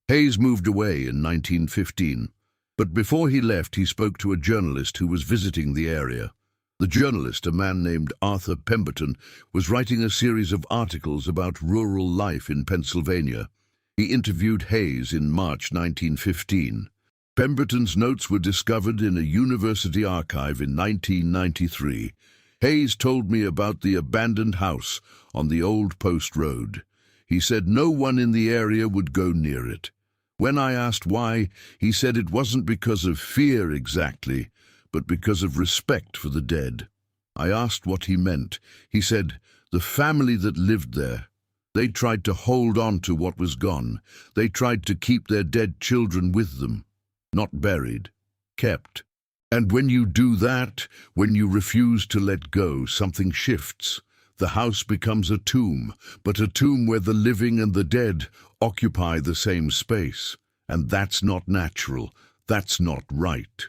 Hayes moved away in 1915, but before he left, he spoke to a journalist who was visiting the area. The journalist, a man named Arthur Pemberton, was writing a series of articles about rural life in Pennsylvania. He interviewed Hayes in March 1915. Pemberton's notes were discovered in a university archive in 1993. Hayes told me about the abandoned house on the old post road. He said no one in the area would go near it. When I asked why, he said it wasn't because of fear exactly, but because of respect for the dead. I asked what he meant. He said, the family that lived there, they tried to hold on to what was gone. They tried to keep their dead children with them. Not buried, kept. And when you do that, when you refuse to let go, something shifts. The house becomes a tomb, but a tomb where the living and the dead occupy the same space. And that's not natural. That's not right.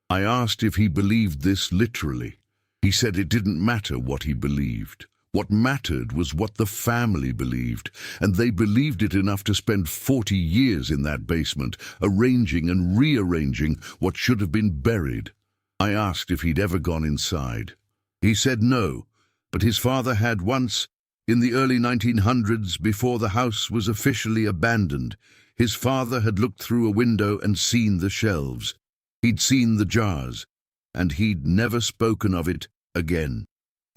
I asked if he believed this literally. He said it didn't matter what he believed. What mattered was what the family believed, and they believed it enough to spend 40 years in that basement, arranging and rearranging what should have been buried. I asked if he'd ever gone inside. He said no, but his father had once, in the early 1900s, before the house was officially abandoned. His father had looked through a window and seen the shelves. He'd seen the jars, and he'd never spoken of it again.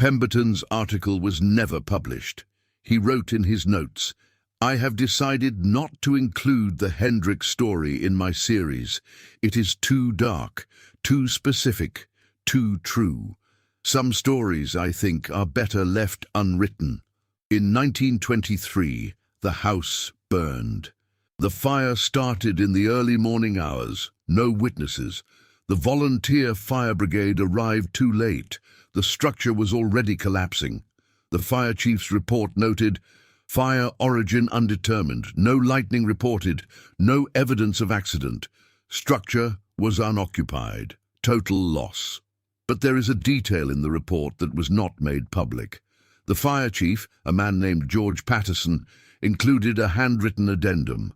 Pemberton's article was never published. He wrote in his notes, I have decided not to include the Hendricks story in my series. It is too dark, too specific, too true. Some stories, I think, are better left unwritten. In 1923, the house burned. The fire started in the early morning hours. No witnesses. The volunteer fire brigade arrived too late. The structure was already collapsing. The fire chief's report noted, fire origin undetermined, no lightning reported, no evidence of accident. Structure was unoccupied. Total loss. But there is a detail in the report that was not made public. The fire chief, a man named George Patterson, included a handwritten addendum.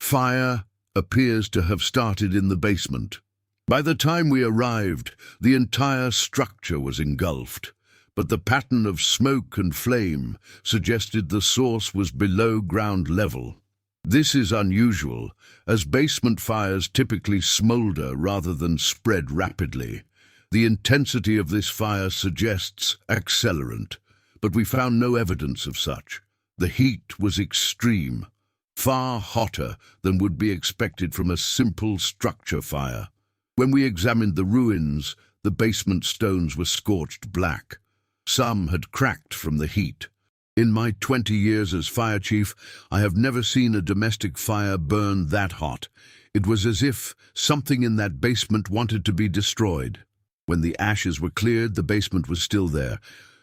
Fire appears to have started in the basement. By the time we arrived, the entire structure was engulfed, but the pattern of smoke and flame suggested the source was below ground level. This is unusual, as basement fires typically smolder rather than spread rapidly. The intensity of this fire suggests accelerant, but we found no evidence of such. The heat was extreme, far hotter than would be expected from a simple structure fire. When we examined the ruins, the basement stones were scorched black. Some had cracked from the heat. In my 20 years as fire chief, I have never seen a domestic fire burn that hot. It was as if something in that basement wanted to be destroyed. When the ashes were cleared, the basement was still there.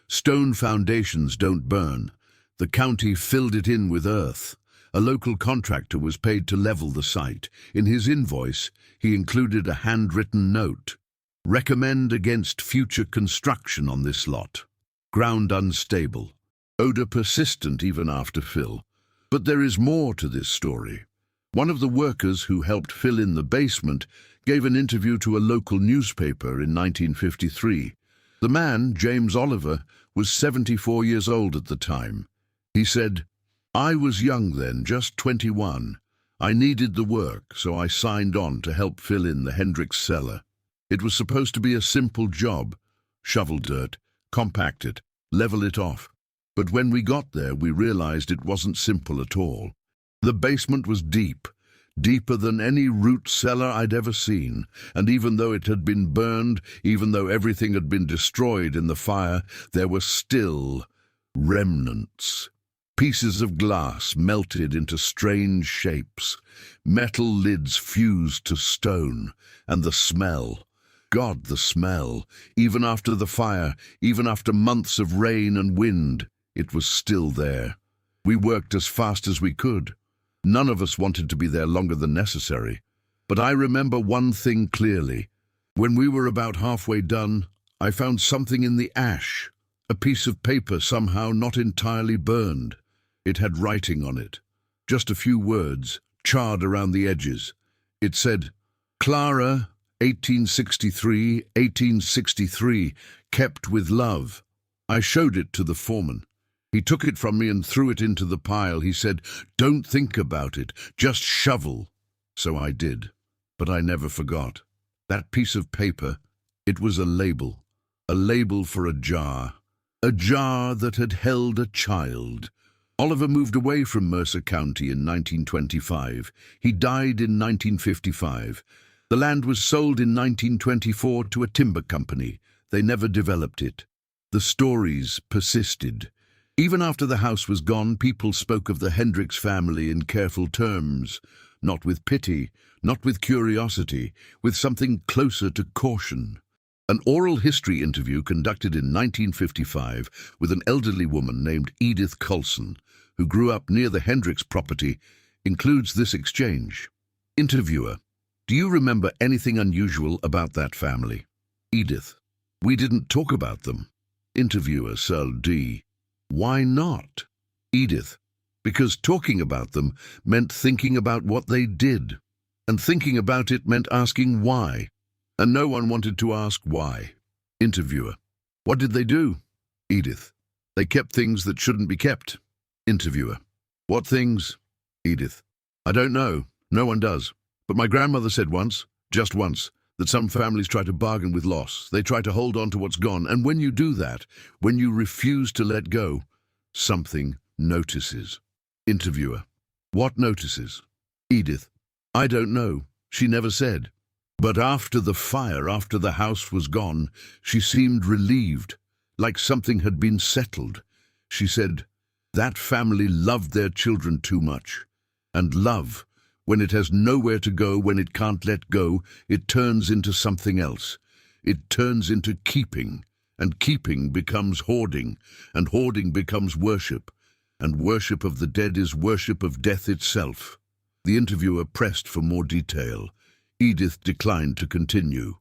Stone foundations don't burn. The county filled it in with earth. A local contractor was paid to level the site. In his invoice, he included a handwritten note. Recommend against future construction on this lot. Ground unstable. Odor persistent even after fill. But there is more to this story. One of the workers who helped fill in the basement gave an interview to a local newspaper in 1953. The man, James Oliver, was 74 years old at the time. He said, I was young then, just 21. I needed the work, so I signed on to help fill in the Hendricks cellar. It was supposed to be a simple job. Shovel dirt, compact it, level it off. But when we got there, we realized it wasn't simple at all. The basement was deep, deeper than any root cellar I'd ever seen, and even though it had been burned, even though everything had been destroyed in the fire, there were still remnants. Pieces of glass melted into strange shapes, metal lids fused to stone, and the smell. God, the smell. Even after the fire, even after months of rain and wind, it was still there. We worked as fast as we could. None of us wanted to be there longer than necessary. But I remember one thing clearly. When we were about halfway done, I found something in the ash, a piece of paper somehow not entirely burned. It had writing on it, just a few words, charred around the edges. It said, Clara, 1863, 1863, kept with love. I showed it to the foreman. He took it from me and threw it into the pile. He said, don't think about it, just shovel. So I did, but I never forgot. That piece of paper, it was a label. a label for a jar that had held a child. Oliver moved away from Mercer County in 1925. He died in 1955. The land was sold in 1924 to a timber company. They never developed it. The stories persisted. Even after the house was gone, people spoke of the Hendricks family in careful terms, not with pity, not with curiosity, with something closer to caution. An oral history interview conducted in 1955 with an elderly woman named Edith Colson, who grew up near the Hendricks property, includes this exchange. Interviewer: do you remember anything unusual about that family? Edith: we didn't talk about them. Interviewer: Sir D: why not? Edith: because talking about them meant thinking about what they did, and thinking about it meant asking why, and no one wanted to ask why. Interviewer: what did they do? Edith: they kept things that shouldn't be kept. Interviewer: what things? Edith: I don't know. No one does. But my grandmother said once, just once, that some families try to bargain with loss. They try to hold on to what's gone. And when you do that, when you refuse to let go, something notices. Interviewer: what notices? Edith: I don't know. She never said. But after the fire, after the house was gone, she seemed relieved, like something had been settled. She said, that family loved their children too much. And love, when it has nowhere to go, when it can't let go, it turns into something else. It turns into keeping, and keeping becomes hoarding, and hoarding becomes worship, and worship of the dead is worship of death itself. The interviewer pressed for more detail. Edith declined to continue.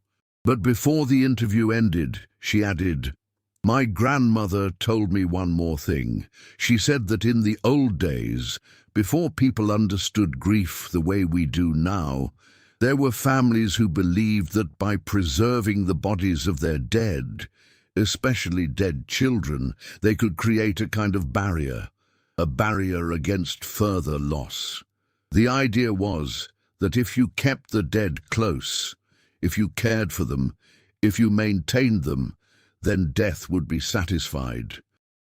But before the interview ended, she added, my grandmother told me one more thing. She said that in the old days, before people understood grief the way we do now, there were families who believed that by preserving the bodies of their dead, especially dead children, they could create a kind of barrier, a barrier against further loss. The idea was that if you kept the dead close, if you cared for them, if you maintained them, then death would be satisfied.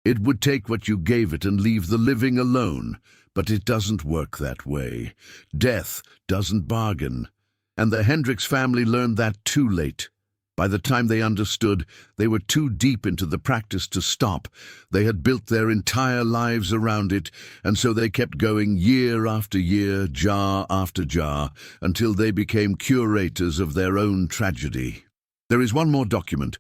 It would take what you gave it and leave the living alone, but it doesn't work that way. Death doesn't bargain. And the Hendricks family learned that too late. By the time they understood, they were too deep into the practice to stop. They had built their entire lives around it, and so they kept going year after year, jar after jar, until they became curators of their own tragedy. There is one more document.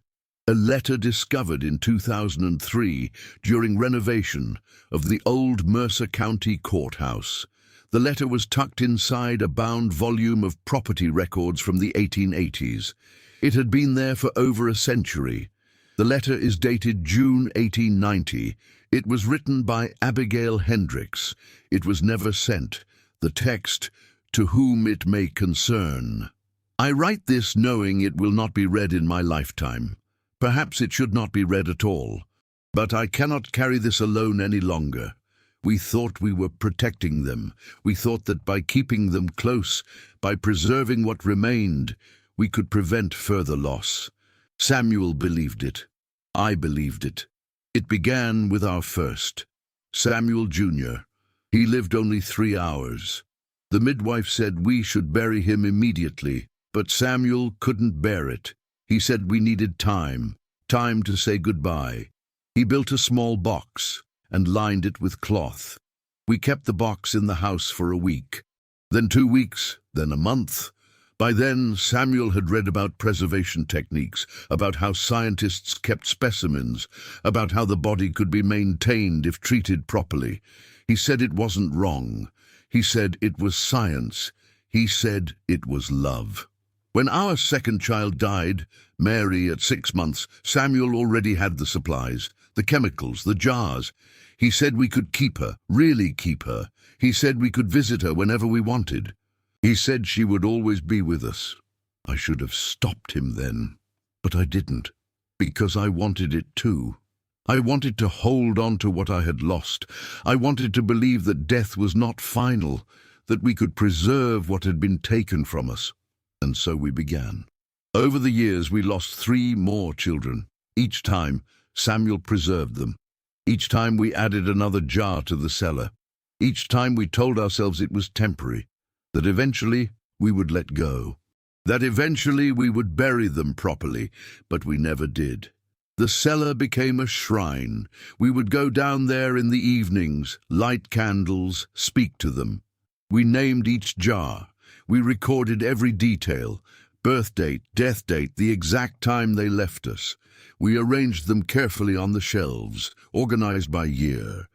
A letter discovered in 2003 during renovation of the old Mercer County courthouse. The letter was tucked inside a bound volume of property records from the 1880s. It had been there for over a century. The letter is dated June 1890. It was written by Abigail Hendricks. It was never sent. The text, to whom it may concern. I write this knowing it will not be read in my lifetime. Perhaps it should not be read at all. But I cannot carry this alone any longer. We thought we were protecting them. We thought that by keeping them close, by preserving what remained, we could prevent further loss. Samuel believed it. I believed it. It began with our first, Samuel Jr. He lived only 3 hours. The midwife said we should bury him immediately, but Samuel couldn't bear it. He said we needed time to say goodbye. He built a small box and lined it with cloth. We kept the box in the house for a week, then 2 weeks, then a month. By then, Samuel had read about preservation techniques, about how scientists kept specimens, about how the body could be maintained if treated properly. He said it wasn't wrong. He said it was science. He said it was love. When our second child died, Mary at 6 months, Samuel already had the supplies, the chemicals, the jars. He said we could keep her, really keep her. He said we could visit her whenever we wanted. He said she would always be with us. I should have stopped him then, but I didn't, because I wanted it too. I wanted to hold on to what I had lost. I wanted to believe that death was not final, that we could preserve what had been taken from us. And so we began. Over the years, we lost 3 more children. Each time, Samuel preserved them. Each time we added another jar to the cellar. Each time we told ourselves it was temporary, that eventually we would let go, that eventually we would bury them properly, but we never did. The cellar became a shrine. We would go down there in the evenings, light candles, speak to them. We named each jar. We recorded every detail, birth date, death date, the exact time they left us. We arranged them carefully on the shelves, organized by year.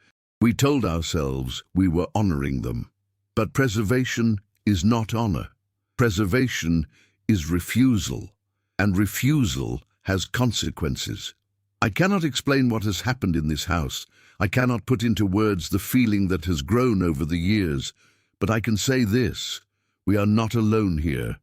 We told ourselves we were honoring them. But preservation is not honor. Preservation is refusal, and refusal has consequences. I cannot explain what has happened in this house. I cannot put into words the feeling that has grown over the years, but I can say this: we are not alone here.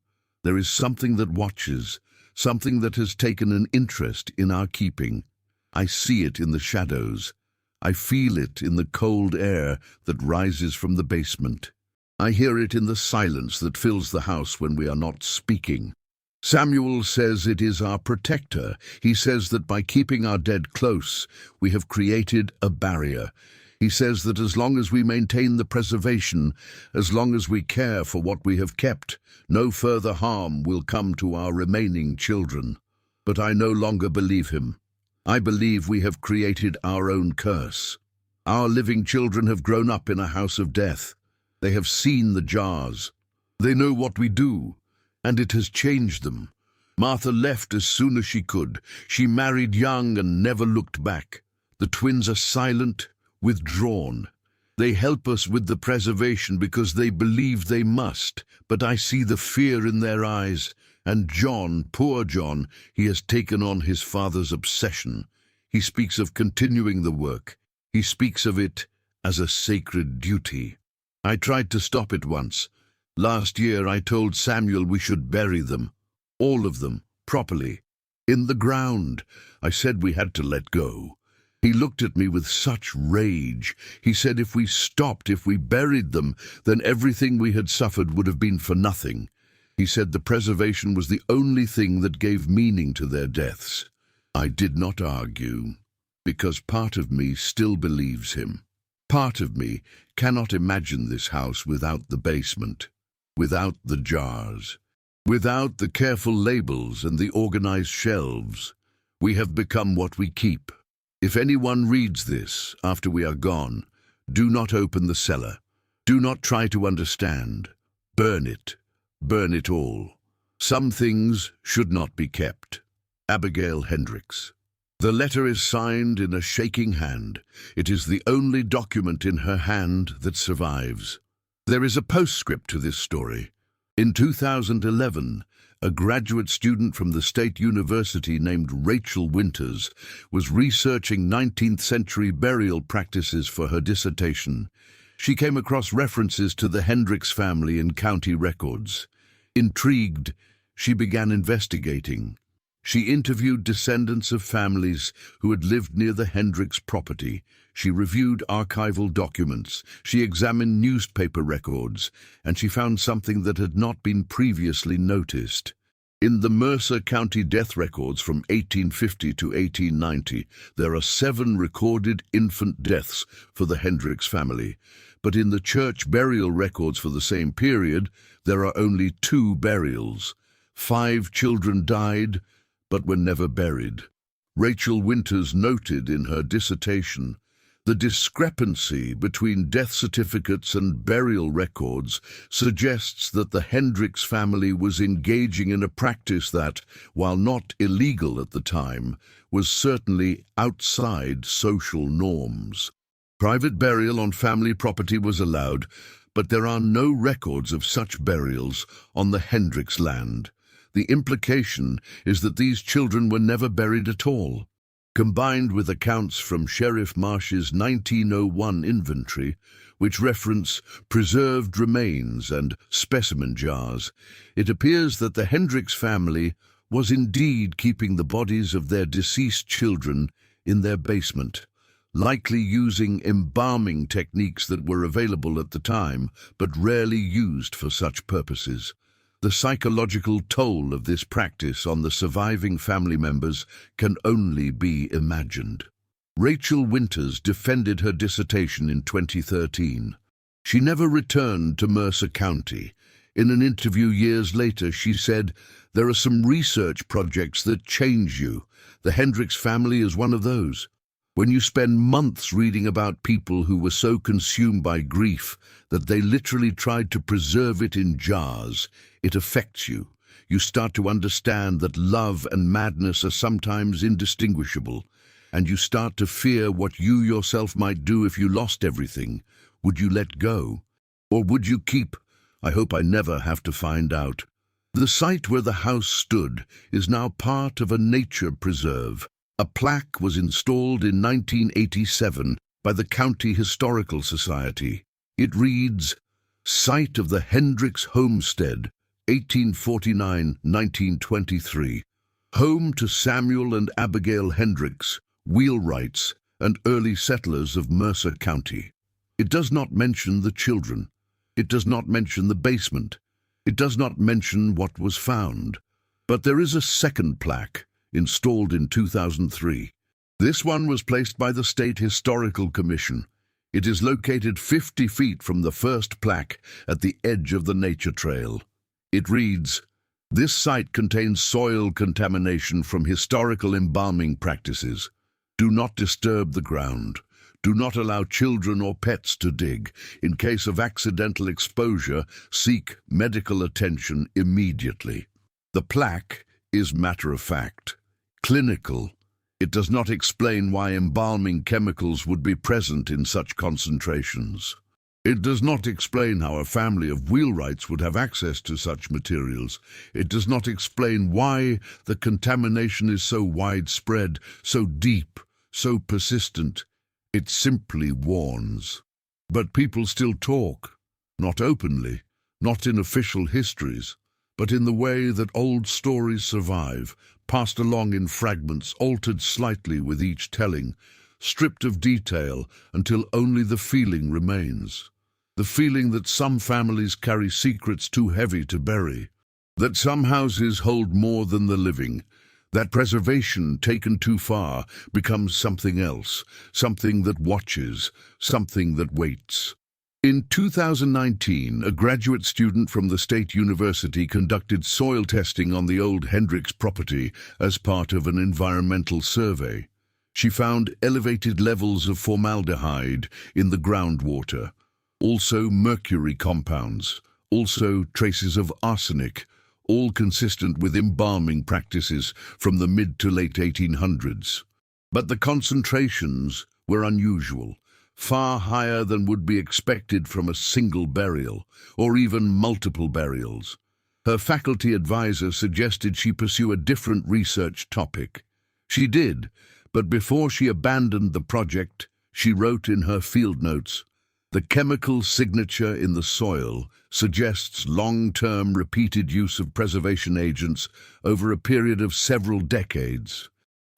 There is something that watches, something that has taken an interest in our keeping. I see it in the shadows. I feel it in the cold air that rises from the basement. I hear it in the silence that fills the house when we are not speaking. Samuel says it is our protector. He says that by keeping our dead close, we have created a barrier. He says that as long as we maintain the preservation, as long as we care for what we have kept, no further harm will come to our remaining children. But I no longer believe him. I believe we have created our own curse. Our living children have grown up in a house of death. They have seen the jars. They know what we do, and it has changed them. Martha left as soon as she could. She married young and never looked back. The twins are silent, withdrawn. They help us with the preservation because they believe they must, but I see the fear in their eyes. And John, poor John, he has taken on his father's obsession. He speaks of continuing the work. He speaks of it as a sacred duty. I tried to stop it once. Last year I told Samuel we should bury them, all of them, properly, in the ground. I said we had to let go. He looked at me with such rage. He said if we stopped, if we buried them, then everything we had suffered would have been for nothing. He said the preservation was the only thing that gave meaning to their deaths. I did not argue, because part of me still believes him. Part of me cannot imagine this house without the basement, without the jars, without the careful labels and the organized shelves. We have become what we keep. If anyone reads this after we are gone, do not open the cellar. Do not try to understand. Burn it. Burn it all. Some things should not be kept. Abigail Hendricks. The letter is signed in a shaking hand. It is the only document in her hand that survives. There is a postscript to this story. In 2011, a graduate student from the State University named Rachel Winters was researching 19th century burial practices for her dissertation. She came across references to the Hendricks family in county records. Intrigued, she began investigating. She interviewed descendants of families who had lived near the Hendricks property. She reviewed archival documents. She examined newspaper records, and she found something that had not been previously noticed. In the Mercer County death records from 1850 to 1890, there are 7 recorded infant deaths for the Hendricks family. But in the church burial records for the same period, there are only 2 burials. 5 children died, but were never buried. Rachel Winters noted in her dissertation, the discrepancy between death certificates and burial records suggests that the Hendricks family was engaging in a practice that, while not illegal at the time, was certainly outside social norms. Private burial on family property was allowed, but there are no records of such burials on the Hendricks land. The implication is that these children were never buried at all. Combined with accounts from Sheriff Marsh's 1901 inventory, which reference preserved remains and specimen jars, it appears that the Hendricks family was indeed keeping the bodies of their deceased children in their basement, likely using embalming techniques that were available at the time but rarely used for such purposes. The psychological toll of this practice on the surviving family members can only be imagined. Rachel Winters defended her dissertation in 2013. She never returned to Mercer County. In an interview years later, she said, "There are some research projects that change you. The Hendricks family is one of those. When you spend months reading about people who were so consumed by grief that they literally tried to preserve it in jars, it affects you. You start to understand that love and madness are sometimes indistinguishable, and you start to fear what you yourself might do if you lost everything. Would you let go? Or would you keep? I hope I never have to find out." The site where the house stood is now part of a nature preserve. A plaque was installed in 1987 by the County Historical Society. It reads, "Site of the Hendricks Homestead, 1849-1923. Home to Samuel and Abigail Hendricks, wheelwrights and early settlers of Mercer County." It does not mention the children. It does not mention the basement. It does not mention what was found. But there is a second plaque, installed in 2003. This one was placed by the State Historical Commission. It is located 50 feet from the first plaque at the edge of the nature trail. It reads, "This site contains soil contamination from historical embalming practices. Do not disturb the ground. Do not allow children or pets to dig. In case of accidental exposure, seek medical attention immediately." The plaque is matter-of-fact, clinical. It does not explain why embalming chemicals would be present in such concentrations. It does not explain how a family of wheelwrights would have access to such materials. It does not explain why the contamination is so widespread, so deep, so persistent. It simply warns. But people still talk, not openly, not in official histories, but in the way that old stories survive, passed along in fragments, altered slightly with each telling, stripped of detail until only the feeling remains. The feeling that some families carry secrets too heavy to bury, that some houses hold more than the living, that preservation taken too far becomes something else, something that watches, something that waits. In 2019, a graduate student from the State University conducted soil testing on the old Hendricks property as part of an environmental survey. She found elevated levels of formaldehyde in the groundwater, also mercury compounds, also traces of arsenic, all consistent with embalming practices from the mid to late 1800s. But the concentrations were unusual, far higher than would be expected from a single burial, or even multiple burials. Her faculty advisor suggested she pursue a different research topic. She did, but before she abandoned the project, she wrote in her field notes, "The chemical signature in the soil suggests long-term repeated use of preservation agents over a period of several decades.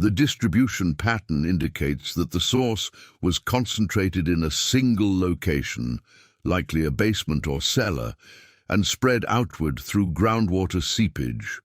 The distribution pattern indicates that the source was concentrated in a single location, likely a basement or cellar, and spread outward through groundwater seepage.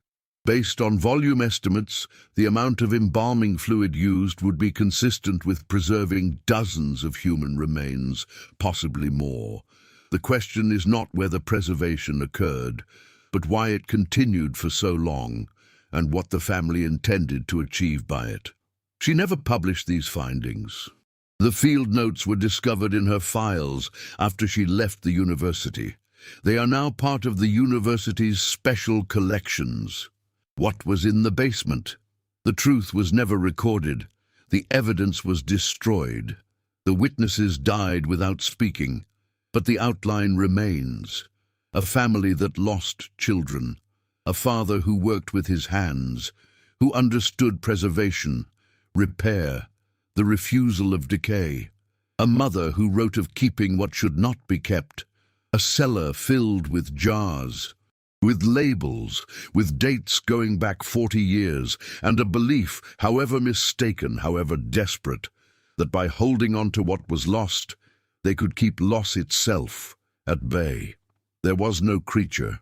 Based on volume estimates, the amount of embalming fluid used would be consistent with preserving dozens of human remains, possibly more. The question is not whether preservation occurred, but why it continued for so long, and what the family intended to achieve by it." She never published these findings. The field notes were discovered in her files after she left the university. They are now part of the university's special collections. What was in the basement? The truth was never recorded. The evidence was destroyed. The witnesses died without speaking. But the outline remains. A family that lost children. A father who worked with his hands, who understood preservation, repair, the refusal of decay. A mother who wrote of keeping what should not be kept. A cellar filled with jars, with labels, with dates going back 40 years, and a belief, however mistaken, however desperate, that by holding on to what was lost, they could keep loss itself at bay. There was no creature,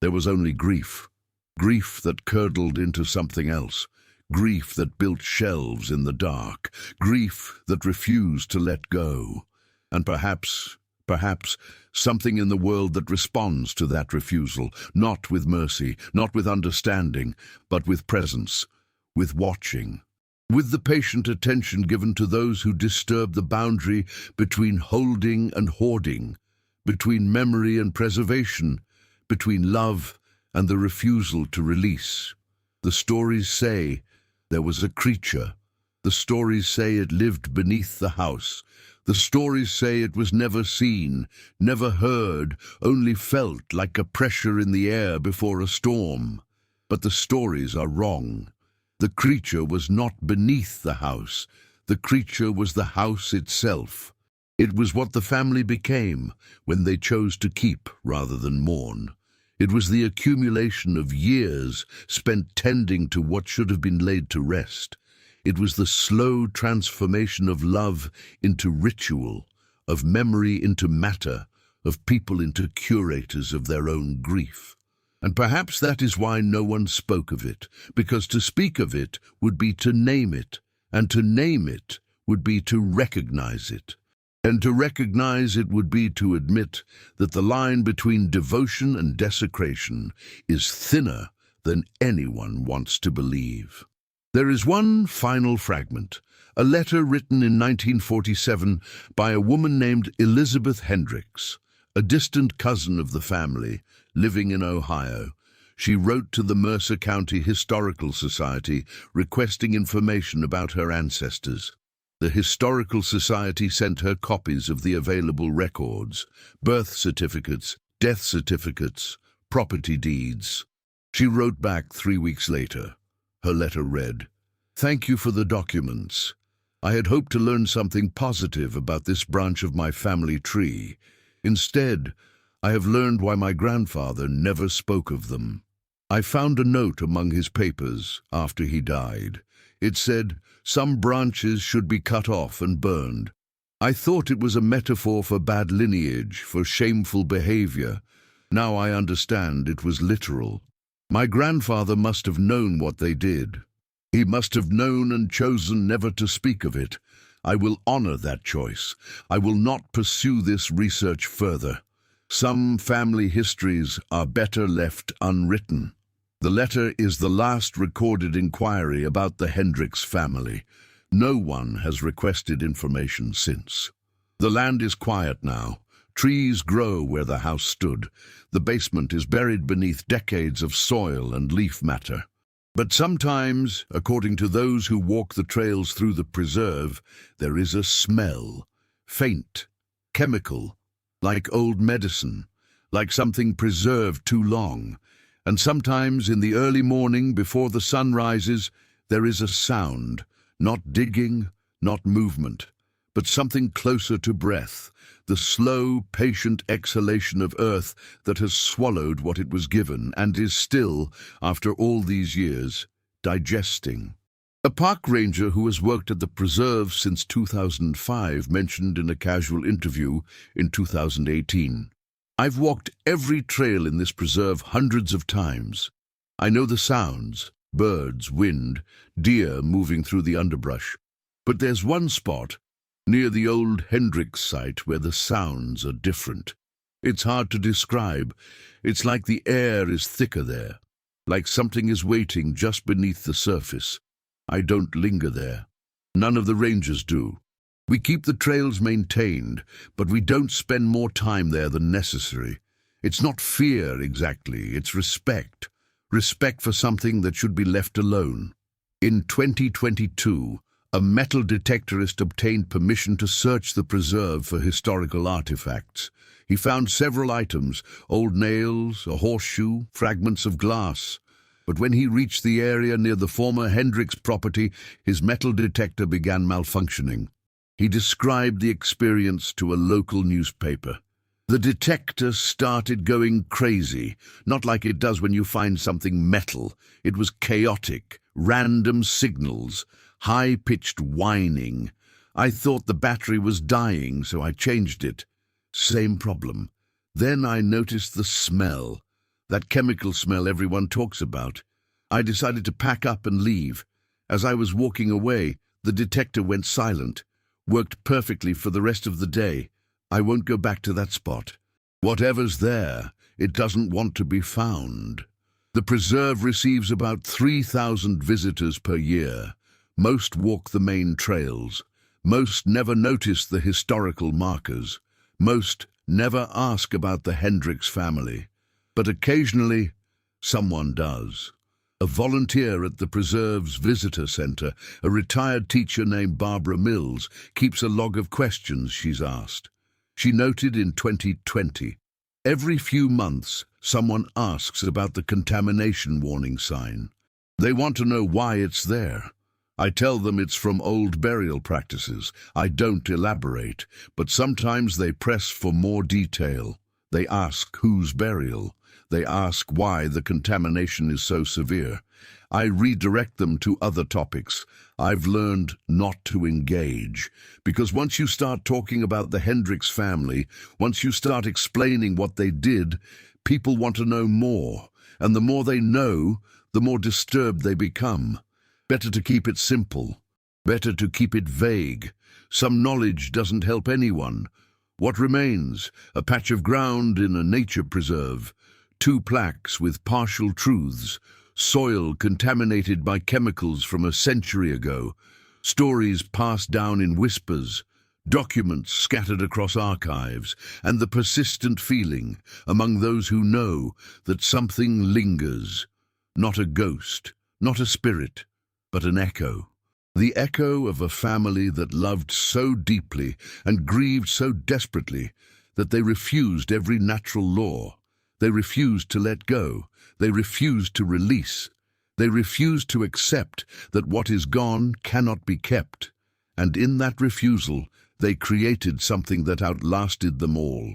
There was only grief. Grief that curdled into something else. Grief that built shelves in the dark. Grief that refused to let go. And perhaps something in the world that responds to that refusal, not with mercy, not with understanding, but with presence, with watching, with the patient attention given to those who disturb the boundary between holding and hoarding, between memory and preservation, between love and the refusal to release. The stories say there was a creature. The stories say it lived beneath the house. The stories say it was never seen, never heard, only felt like a pressure in the air before a storm. But the stories are wrong. The creature was not beneath the house. The creature was the house itself. It was what the family became when they chose to keep rather than mourn. It was the accumulation of years spent tending to what should have been laid to rest. It was the slow transformation of love into ritual, of memory into matter, of people into curators of their own grief. And perhaps that is why no one spoke of it, because to speak of it would be to name it, and to name it would be to recognize it. And to recognize it would be to admit that the line between devotion and desecration is thinner than anyone wants to believe. There is one final fragment, a letter written in 1947 by a woman named Abigail Hendricks, a distant cousin of the family, living in Ohio. She wrote to the Mercer County Historical Society requesting information about her ancestors. The Historical Society sent her copies of the available records, birth certificates, death certificates, property deeds. She wrote back 3 weeks later. Her letter read, "Thank you for the documents. I had hoped to learn something positive about this branch of my family tree. Instead, I have learned why my grandfather never spoke of them. I found a note among his papers after he died. It said, 'Some branches should be cut off and burned.' I thought it was a metaphor for bad lineage, for shameful behavior. Now I understand it was literal. My grandfather must have known what they did. He must have known and chosen never to speak of it. I will honor that choice. I will not pursue this research further. Some family histories are better left unwritten." The letter is the last recorded inquiry about the Hendricks family. No one has requested information since. The land is quiet now. Trees grow where the house stood. The basement is buried beneath decades of soil and leaf matter. But sometimes, according to those who walk the trails through the preserve, there is a smell, faint, chemical, like old medicine, like something preserved too long. And sometimes in the early morning before the sun rises, there is a sound, not digging, not movement, but something closer to breath, the slow, patient exhalation of earth that has swallowed what it was given and is still, after all these years, digesting. A park ranger who has worked at the preserve since 2005 mentioned in a casual interview in 2018, "I've walked every trail in this preserve hundreds of times. I know the sounds, birds, wind, deer moving through the underbrush. But there's one spot, near the old Hendricks site, where the sounds are different. It's hard to describe. It's like the air is thicker there, like something is waiting just beneath the surface. I don't linger there. None of the rangers do. We keep the trails maintained, but we don't spend more time there than necessary. It's not fear exactly, it's respect. Respect for something that should be left alone." In 2022, a metal detectorist obtained permission to search the preserve for historical artifacts. He found several items, old nails, a horseshoe, fragments of glass. But when he reached the area near the former Hendricks property, his metal detector began malfunctioning. He described the experience to a local newspaper. "The detector started going crazy, not like it does when you find something metal. It was chaotic, random signals, high-pitched whining. I thought the battery was dying, so I changed it. Same problem. Then I noticed the smell. that chemical smell everyone talks about. I decided to pack up and leave. As I was walking away, the detector went silent. Worked perfectly for the rest of the day. I won't go back to that spot. Whatever's there, it doesn't want to be found. The preserve receives about 3,000 visitors per year. Most walk the main trails. Most never notice the historical markers. Most never ask about the Hendricks family. But occasionally, someone does. A volunteer at the preserve's visitor center, a retired teacher named Barbara Mills, keeps a log of questions she's asked. She noted in 2020, every few months, someone asks about the contamination warning sign. They want to know why it's there. I tell them it's from old burial practices. I don't elaborate, but sometimes they press for more detail. They ask whose burial. They ask why the contamination is so severe. I redirect them to other topics. I've learned not to engage, because once you start talking about the Hendricks family, once you start explaining what they did, people want to know more, and the more they know, the more disturbed they become. Better to keep it simple. Better to keep it vague. Some knowledge doesn't help anyone. What remains? A patch of ground in a nature preserve. 2 plaques with partial truths. Soil contaminated by chemicals from a century ago. Stories passed down in whispers. Documents scattered across archives. And the persistent feeling among those who know that something lingers. Not a ghost, not a spirit, but an echo. The echo of a family that loved so deeply and grieved so desperately that they refused every natural law. They refused to let go. They refused to release. They refused to accept that what is gone cannot be kept. And in that refusal, they created something that outlasted them all.